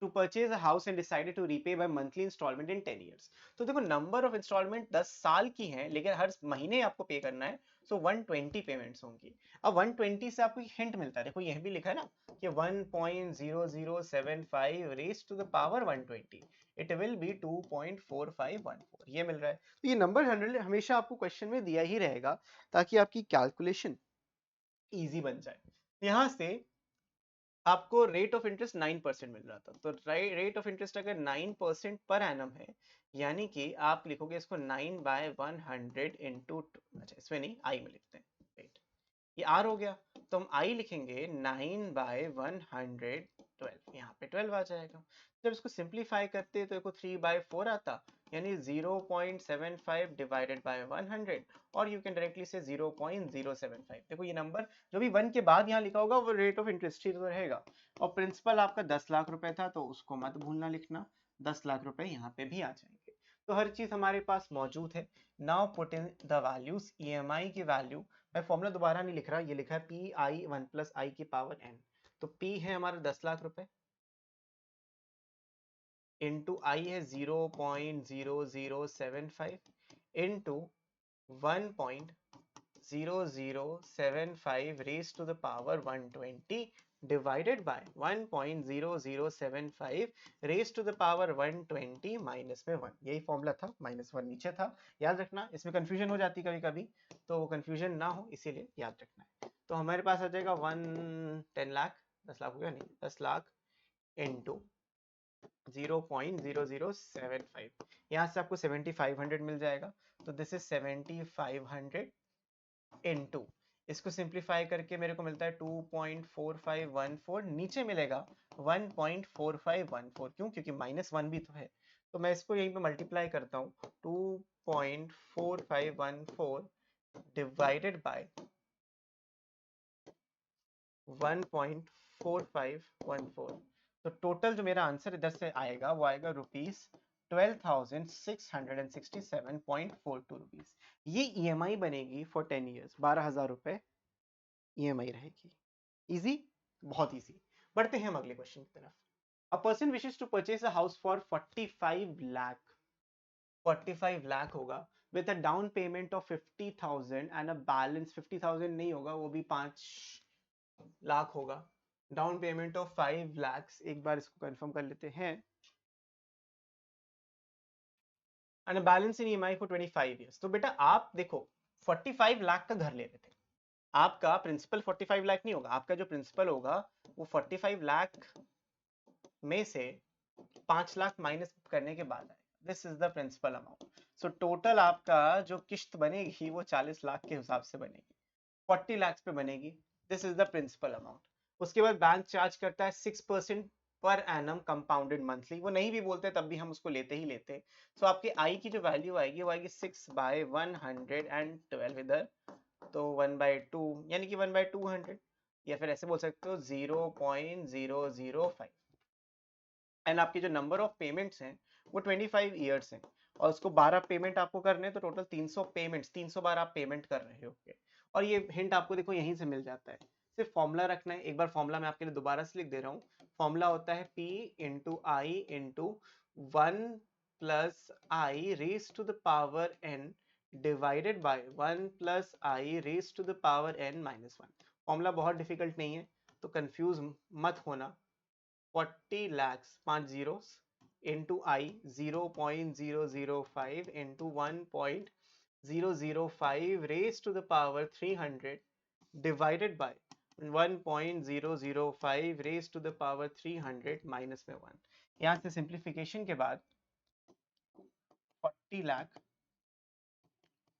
to purchase a house and decided to repay by monthly installment in 10 years. तो देखो नंबर ऑफ इंस्टॉलमेंट 10 साल की हैं, लेकिन हर महीने आपको पे करना है, सो 120 पेमेंट्स होंगी. अब 120 से आपको एक हिंट मिलता है, देखो यह भी लिखा है ना कि 1.0075 raise to the power 120, it will be 2.4514, ये मिल रहा है. तो ये नंबर 100 हमेशा आपको क्वेश्चन में दिया ही रहेगा ताकि आपकी कैलकुलेशन इजी बन जाए. यहाँ से आपको रेट ऑफ इंटरेस्ट 9% मिल रहा था, तो रेट ऑफ इंटरेस्ट अगर 9% पर एनम है, यानी कि आप लिखोगे इसको 9/100 इंटू, अच्छा इसमें नहीं आई में लिखते हैं, राइट, ये आर हो गया, तो हम आई लिखेंगे 9/112, यहाँ पे 12 आ जाएगा. जब इसको सिंप्लीफाई करते तो देखो 3/4 आता, यानी 0.75 डिवाइडेड बाय 100, और यू कैन डायरेक्टली से 0.075। देखो ये नंबर जो भी 1 के बाद यहाँ लिखा होगा वो रेट ऑफ इंटरेस्ट ही तो रहेगा। और प्रिंसिपल आपका 10 लाख रुपए था तो उसको मत भूलना लिखना, 10 लाख रुपए यहाँ पे भी आ जाएंगे। तो हर चीज हमारे पास मौजूद है। Now put in the values, EMI की वैल्यू, मैं फॉर्मूला दोबारा नहीं लिख रहा, ये लिखा है पी आई 1 + i की पावर n। तो p है हमारा 10 लाख रुपए, इंटू आई है 0.0075, into 1.0075 raise to the power 120 divided by 1.0075 raise to the power 120 minus में 1। यही फॉर्मूला था, -1 नीचे था, याद रखना। इसमें कंफ्यूजन हो जाती कभी कभी, तो वो कंफ्यूजन ना हो इसीलिए याद रखना है। तो हमारे पास आ जाएगा 10 लाख, 10 लाख हो गया नहीं, 10 लाख इंटू 0.0075, यहाँ से आपको 7500 मिल जाएगा। तो दिस इज 7500 इनटू, इसको सिंप्लीफाई करके मेरे को मिलता है 2.4514, नीचे मिलेगा 1.4514। क्यों? क्योंकि -1 भी तो है, तो मैं इसको यहीं पे मल्टीप्लाई करता हूँ, 2.4514 डिवाइडेड बाय 1.4514। तो टोटल जो मेरा आंसर इधर से आएगा वो आएगा ₹12,667.42 रुपीज। ये ईएमआई बनेगी फॉर 10 ईयर्स, 12,000 रुपए ईएमआई रहेगी। इजी, बहुत इजी। बढ़ते हैं हम अगले क्वेश्चन की तरफ। A person wishes to purchase a house for 45 lakh, 45 lakh होगा, with a down payment of 50,000 and a balance, 50,000 नहीं होगा, वो भी 5 लाख होगा, डाउन पेमेंट ऑफ 5 lakhs। एक बार इसको कंफर्म कर लेते हैं। And balance in EMI for 25 years. तो बेटा आप देखो 45 लाख का घर ले रहे थे, आपका प्रिंसिपल 45 लाख नहीं होगा, आपका जो प्रिंसिपल होगा वो 45 लाख में से 5 लाख माइनस करने के बाद आएगा। This is the principal amount. So total आपका जो किस्त बनेगी वो 40 लाख के हिसाब से बनेगी, 40 लाख पे बनेगी। This is the principal amount. उसके बाद बैंक चार्ज करता है 6% पर एनम कंपाउंडेड मंथली, वो नहीं भी बोलते तब भी हम उसको लेते ही लेते। सो आपकी आई की जो वैल्यू आएगी वो आएगी 6/112 इधर, तो 1/2 यानी कि 1/200, या फिर ऐसे बोल सकते हो 0.005। एंड आपके जो नंबर ऑफ पेमेंट्स हैं वो 25 ईयर्स हैं, और उसको 12 पेमेंट आपको करने हैं, तो टोटल 300 पेमेंट्स, 300 बार आप पेमेंट कर रहे हो। और ये हिंट आपको देखो यहीं से मिल जाता है, सिर्फ फॉर्मूला रखना है। एक बार फॉर्मूला मैं आपके लिए दोबारा से लिख दे रहा हूँ। फॉर्मूला होता है P into I into 1 + i raise to the power n divided by 1 + i raise to the power n - 1। Formula बहुत डिफिकल्ट नहीं है, तो कंफ्यूज मत होना। 40 lakhs, 5 zeros, into I 0.005 into 1.005 raised to the power 300 divided by 1.005 raised to the power 300 minus में 1। यहाँ से simplification के बाद 40 लाख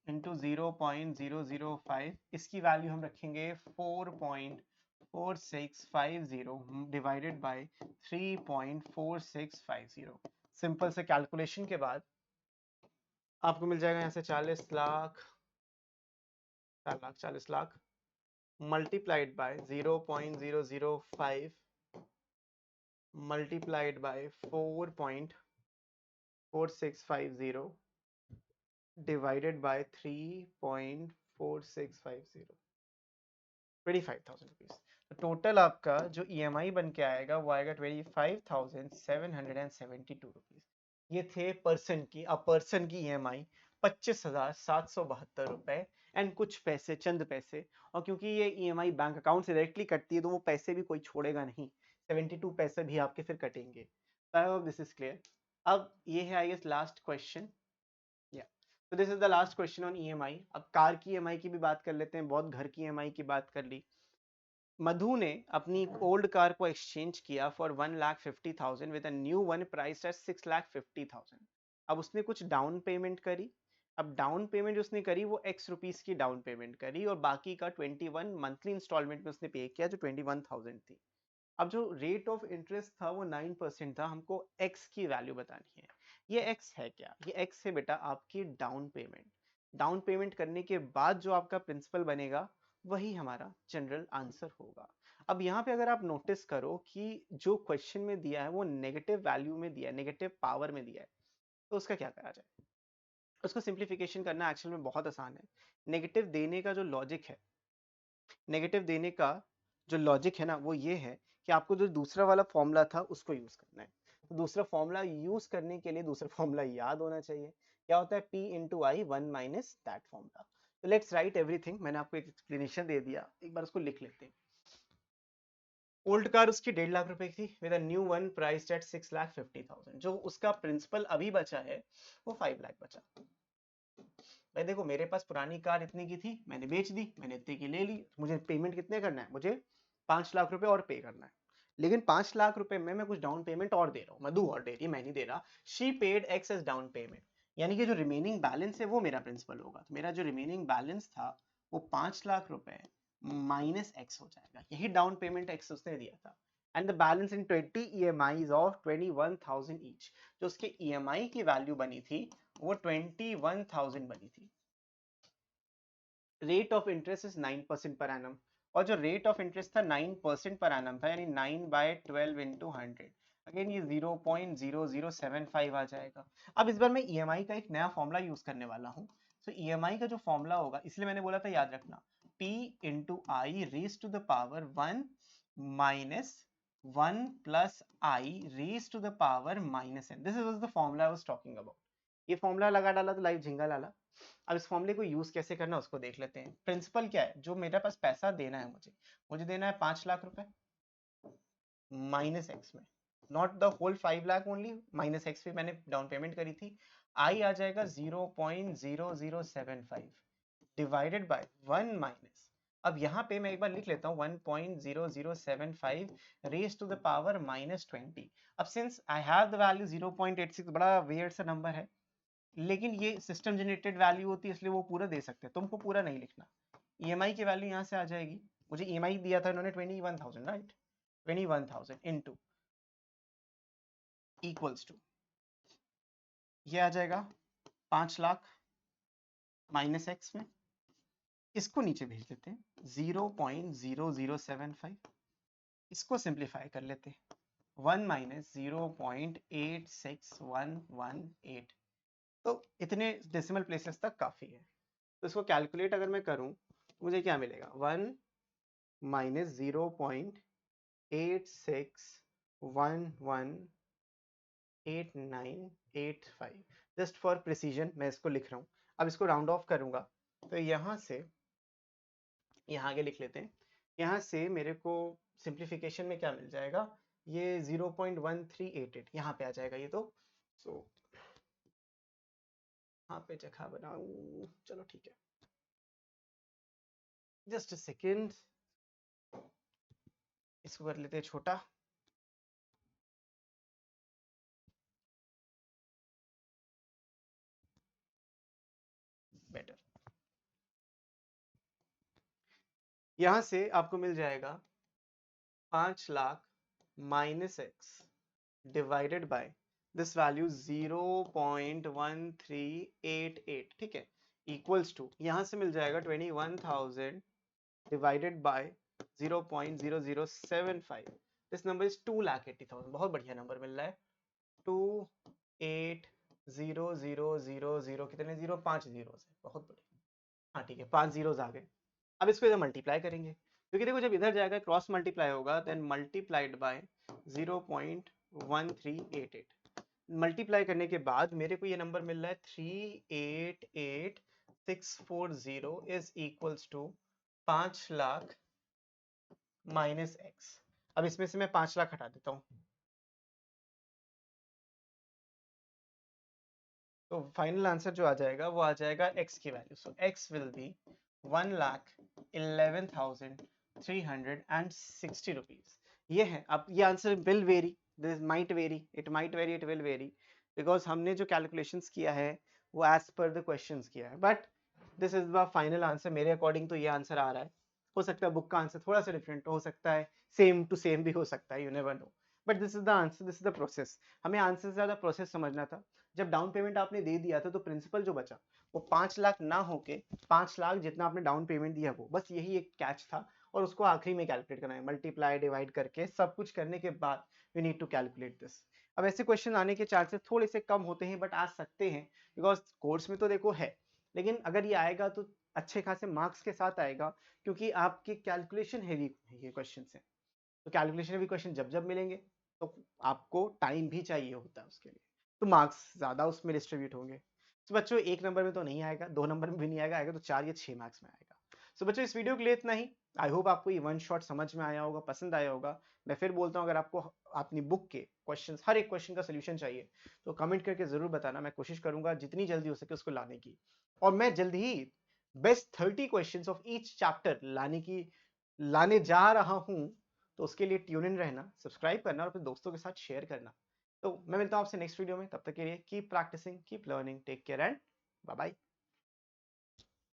इंटू 0.005, इसकी वैल्यू हम रखेंगे 4.4650 डिवाइडेड बाय 3.4650। सिंपल से कैलकुलेशन के बाद आपको मिल जाएगा यहाँ से 40 lakh, 40 lakh multiplied by 0.005 multiplied by 4.4650 divided by 3.4650, 25,000 rupees. तो टोटल आपका जो ईएमआई बन के आएगा वो आएगा 25,772 रुपीज। ये थे पर्सन की, अब पर्सन की ईएमआई 25,772 रुपए एंड कुछ पैसे, चंद पैसे। और क्योंकि ये ईएमआई बैंक अकाउंट से डायरेक्टली कटती है तो वो पैसे भी कोई छोड़ेगा नहीं, 72 पैसे भी आपके फिर कटेंगे। I hope this is clear. अब ये है आई गेस लास्ट क्वेश्चन। तो this is the last question on EMI. अब कार की ईएमआई की भी बात कर लेते हैं, बहुत घर की ईएमआई की बात कर ली। मधु ने अपनी ओल्ड कार को एक्सचेंज किया for 1,50,000 with a new one price at 6,50,000। अब उसने कुछ डाउन पेमेंट करी। अब डाउन पेमेंट उसने करी वो x रुपीस की डाउन पेमेंट करी, और बाकी का 21 मंथली इंस्टॉलमेंट में उसने पे किया जो 21,000 थी। अब जो रेट ऑफ इंटरेस्ट था वो 9% था, हमको x की वैल्यू बतानी है। ये x है क्या? ये x है बेटा आपकी डाउन पेमेंट। डाउन पेमेंट करने के बाद जो आपका प्रिंसिपल बनेगा वही हमारा जनरल आंसर होगा। अब यहाँ पे अगर आप नोटिस करो कि जो क्वेश्चन में दिया है वो नेगेटिव वैल्यू में दिया है, नेगेटिव पावर में दिया है, तो उसका क्या करा जाए? उसको सिंप्लीफिकेशन करना एक्चुअल में बहुत आसान है। नेगेटिव देने का जो लॉजिक है, नेगेटिव देने का जो लॉजिक है ना वो ये है कि आपको जो दूसरा वाला फॉर्मूला था उसको यूज करना है। तो दूसरा फॉर्मूला यूज करने के लिए दूसरा फॉर्मूला याद होना चाहिए। क्या होता है? p into I one minus that formula. तो लेट्स राइट एवरीथिंग। मैंने आपको एक एक्सप्लेनेशन दे दिया, एक बार उसको लिख लेते हैं। ओल्ड कार उसकी 1.5 लाख रुपए की थी with a new one priced eight 6,50,000। जो उसका प्रिंसिपल अभी बचा है वो 5 लाख बचा। भाई देखो मेरे पास पुरानी कार इतने की थी, मैंने बेच दी, मैंने इतने की ले ली, मुझे पेमेंट कितने करना है? मुझे 5 लाख रुपए और पे करना है। लेकिन 5 लाख रुपए में मैं कुछ डाउन पेमेंट और दे रहा हूँ, मधु और दे रही, मैं नहीं दे रहा। She paid X as down payment, यानी कि जो रिमेनिंग बैलेंस है वो मेरा प्रिंसिपल होगा। तो मेरा जो रिमेनिंग बैलेंस था वो 5 लाख रुपए माइनस एक्स हो जाएगा। यही डाउन पेमेंट एक्स उसने दिया था। And the balance in 20 EMIs of 21,000 each. जो उसके EMI की वैल्यू बनी थी वो 21,000 बनी थी। Rate of interest is 9% per annum, और जो रेट ऑफ इंटरेस्ट था 9% पर एनम था, यानी 9/12 इंटू 100। अगेन ये 0.0075 आ जाएगा। अब इस बार मैं ईएमआई का एक नया फॉर्मूला यूज करने वाला हूँ। तो ईएमआई का जो फॉर्मूला होगा, इसलिए मैंने बोला था याद रखना, p into I raise to the power 1 minus 1 plus I raise to the power minus n। This is the formula I was talking about. ये फॉर्मूला लगा डाला तो लाइव झिंगा लाला। अब इस फॉर्मूले को यूज कैसे करना उसको देख लेते हैं। प्रिंसिपल क्या है? जो मेरे पास पैसा देना है, मुझे देना है 5 लाख रुपए माइनस एक्स में, not the whole 5 lakh only, minus X पे मैंने डाउन पेमेंट करी थी। आई आ जाएगा 0.0075 डिवाइडेड बाय 1 माइनस, अब यहाँ पे मैं एक बार लिख लेता हूँ 1.0075 रेज टू द पावर -20। अब since I have the value 0.86, बड़ा वियर्ड सा नंबर है, लेकिन ये सिस्टम जनरेटेड वैल्यू होती है इसलिए वो पूरा दे सकते हैं, तुमको पूरा नहीं लिखना। ईएमआई की वैल्यू यहाँ से आ जाएगी, मुझे ईएमआई दिया था इन्होंने 21,000, राइट? 21,000 इनटू इक्वल्स टू, ये आ जाएगा 5 लाख माइनस एक्स में, इसको नीचे भेज देते हैं 0.0075, इसको सिंप्लीफाई कर लेते हैं 1 माइनस 0.86118। तो इतने डेसिमल प्लेसेस तक काफी है। तो इसको कैलकुलेट अगर मैं करूं तो मुझे क्या मिलेगा? 1 माइनस 0.86118985। जस्ट फॉर प्रिसीजन मैं इसको लिख रहा हूँ। अब इसको राउंड ऑफ करूंगा तो यहाँ से यहाँ आगे लिख लेते हैं। यहाँ से मेरे को सिंप्लीफिकेशन में क्या मिल जाएगा? ये 0.1388 यहाँ पे आ जाएगा ये तो। सो यहाँ पे जगह बनाऊं, चलो ठीक है, जस्ट अ सेकेंड, इसको कर लेते हैं छोटा। बेटर। यहां से आपको मिल जाएगा 5 lakh minus x divided by this value 0.1388, ठीक है, इक्वल्स टू यहां से मिल जाएगा 21,000 divided by 0.0075। This number is 2,80,000। बहुत बढ़िया नंबर मिल रहा है। 280000, कितने जीरो? 5 जीरो है, बहुत बढ़िया। हाँ ठीक है, 5 जीरोस आ गए। अब इसको इधर मल्टीप्लाई करेंगे, क्योंकि देखो जब इधर जाएगा क्रॉस मल्टीप्लाई होगा, देन मल्टीप्लाइड बाय 0.1388। मल्टीप्लाई करने के बाद मेरे को ये नंबर मिल रहा है 388640 is equals to 5 lakh minus X. अब इसमें से मैं 5 लाख हटा देता हूँ, तो फाइनल आंसर जो आ जाएगा वो आ जाएगा x की value. So x will be 1,11,360 rupees. ये है। अब ये answer will very, this might very, it might very, it will very, because हमने जो कैलकुलेशंस किया है वो एज पर द क्वेश्चंस किया है, but this is the final answer. मेरे अकॉर्डिंग तो ये आंसर आ रहा है। हो सकता है बुक का आंसर थोड़ा सा डिफरेंट हो सकता है, सेम टू सेम भी हो सकता है, you never know, but this is the answer, this is the process. हमें आंसर से ज्यादा प्रोसेस समझना था। जब डाउन पेमेंट आपने दे दिया था तो प्रिंसिपल जो बचा वो 5 लाख ना होके 5 लाख जितना आपने डाउन पेमेंट दिया वो बस, यही एक कैच था। और उसको आखिरी में कैलकुलेट करना है, मल्टीप्लाई डिवाइड करके सब कुछ करने के बाद we need to calculate this. अब ऐसे क्वेश्चन आने के चांसेस थोड़े से कम होते हैं, बट आ सकते हैं, बिकॉज कोर्स में तो देखो है। लेकिन अगर ये आएगा तो अच्छे खासे मार्क्स के साथ आएगा, क्योंकि आपकी कैलकुलेशन हैवी ये क्वेश्चन है। तो कैलकुलेशन भी क्वेश्चन जब जब मिलेंगे तो आपको टाइम भी चाहिए होता है उसके लिए, तो मार्क्स ज्यादा उसमें डिस्ट्रीब्यूट होंगे। तो बच्चों 1 नंबर में तो नहीं आएगा, 2 नंबर में भी नहीं आएगा, आएगा तो 4 या 6 मार्क्स में आएगा। सो बच्चों इस वीडियो के लिए इतना ही। आई होप आपको ये वन शॉट समझ में आया होगा, पसंद आया होगा। मैं फिर बोलता हूँ, अगर आपको अपनी बुक के क्वेश्चन, हर एक क्वेश्चन का सोल्यूशन चाहिए तो कमेंट करके जरूर बताना, मैं कोशिश करूंगा जितनी जल्दी हो सके उसको लाने की। और मैं जल्द ही best 30 questions of each chapter लाने जा रहा हूं। तो उसके लिए ट्यून इन रहना, सब्सक्राइब करना और अपने दोस्तों के साथ शेयर करना। तो मैं मिलता हूं आपसे नेक्स्ट वीडियो में, तब तक के लिए keep practicing, keep learning, take care and bye bye.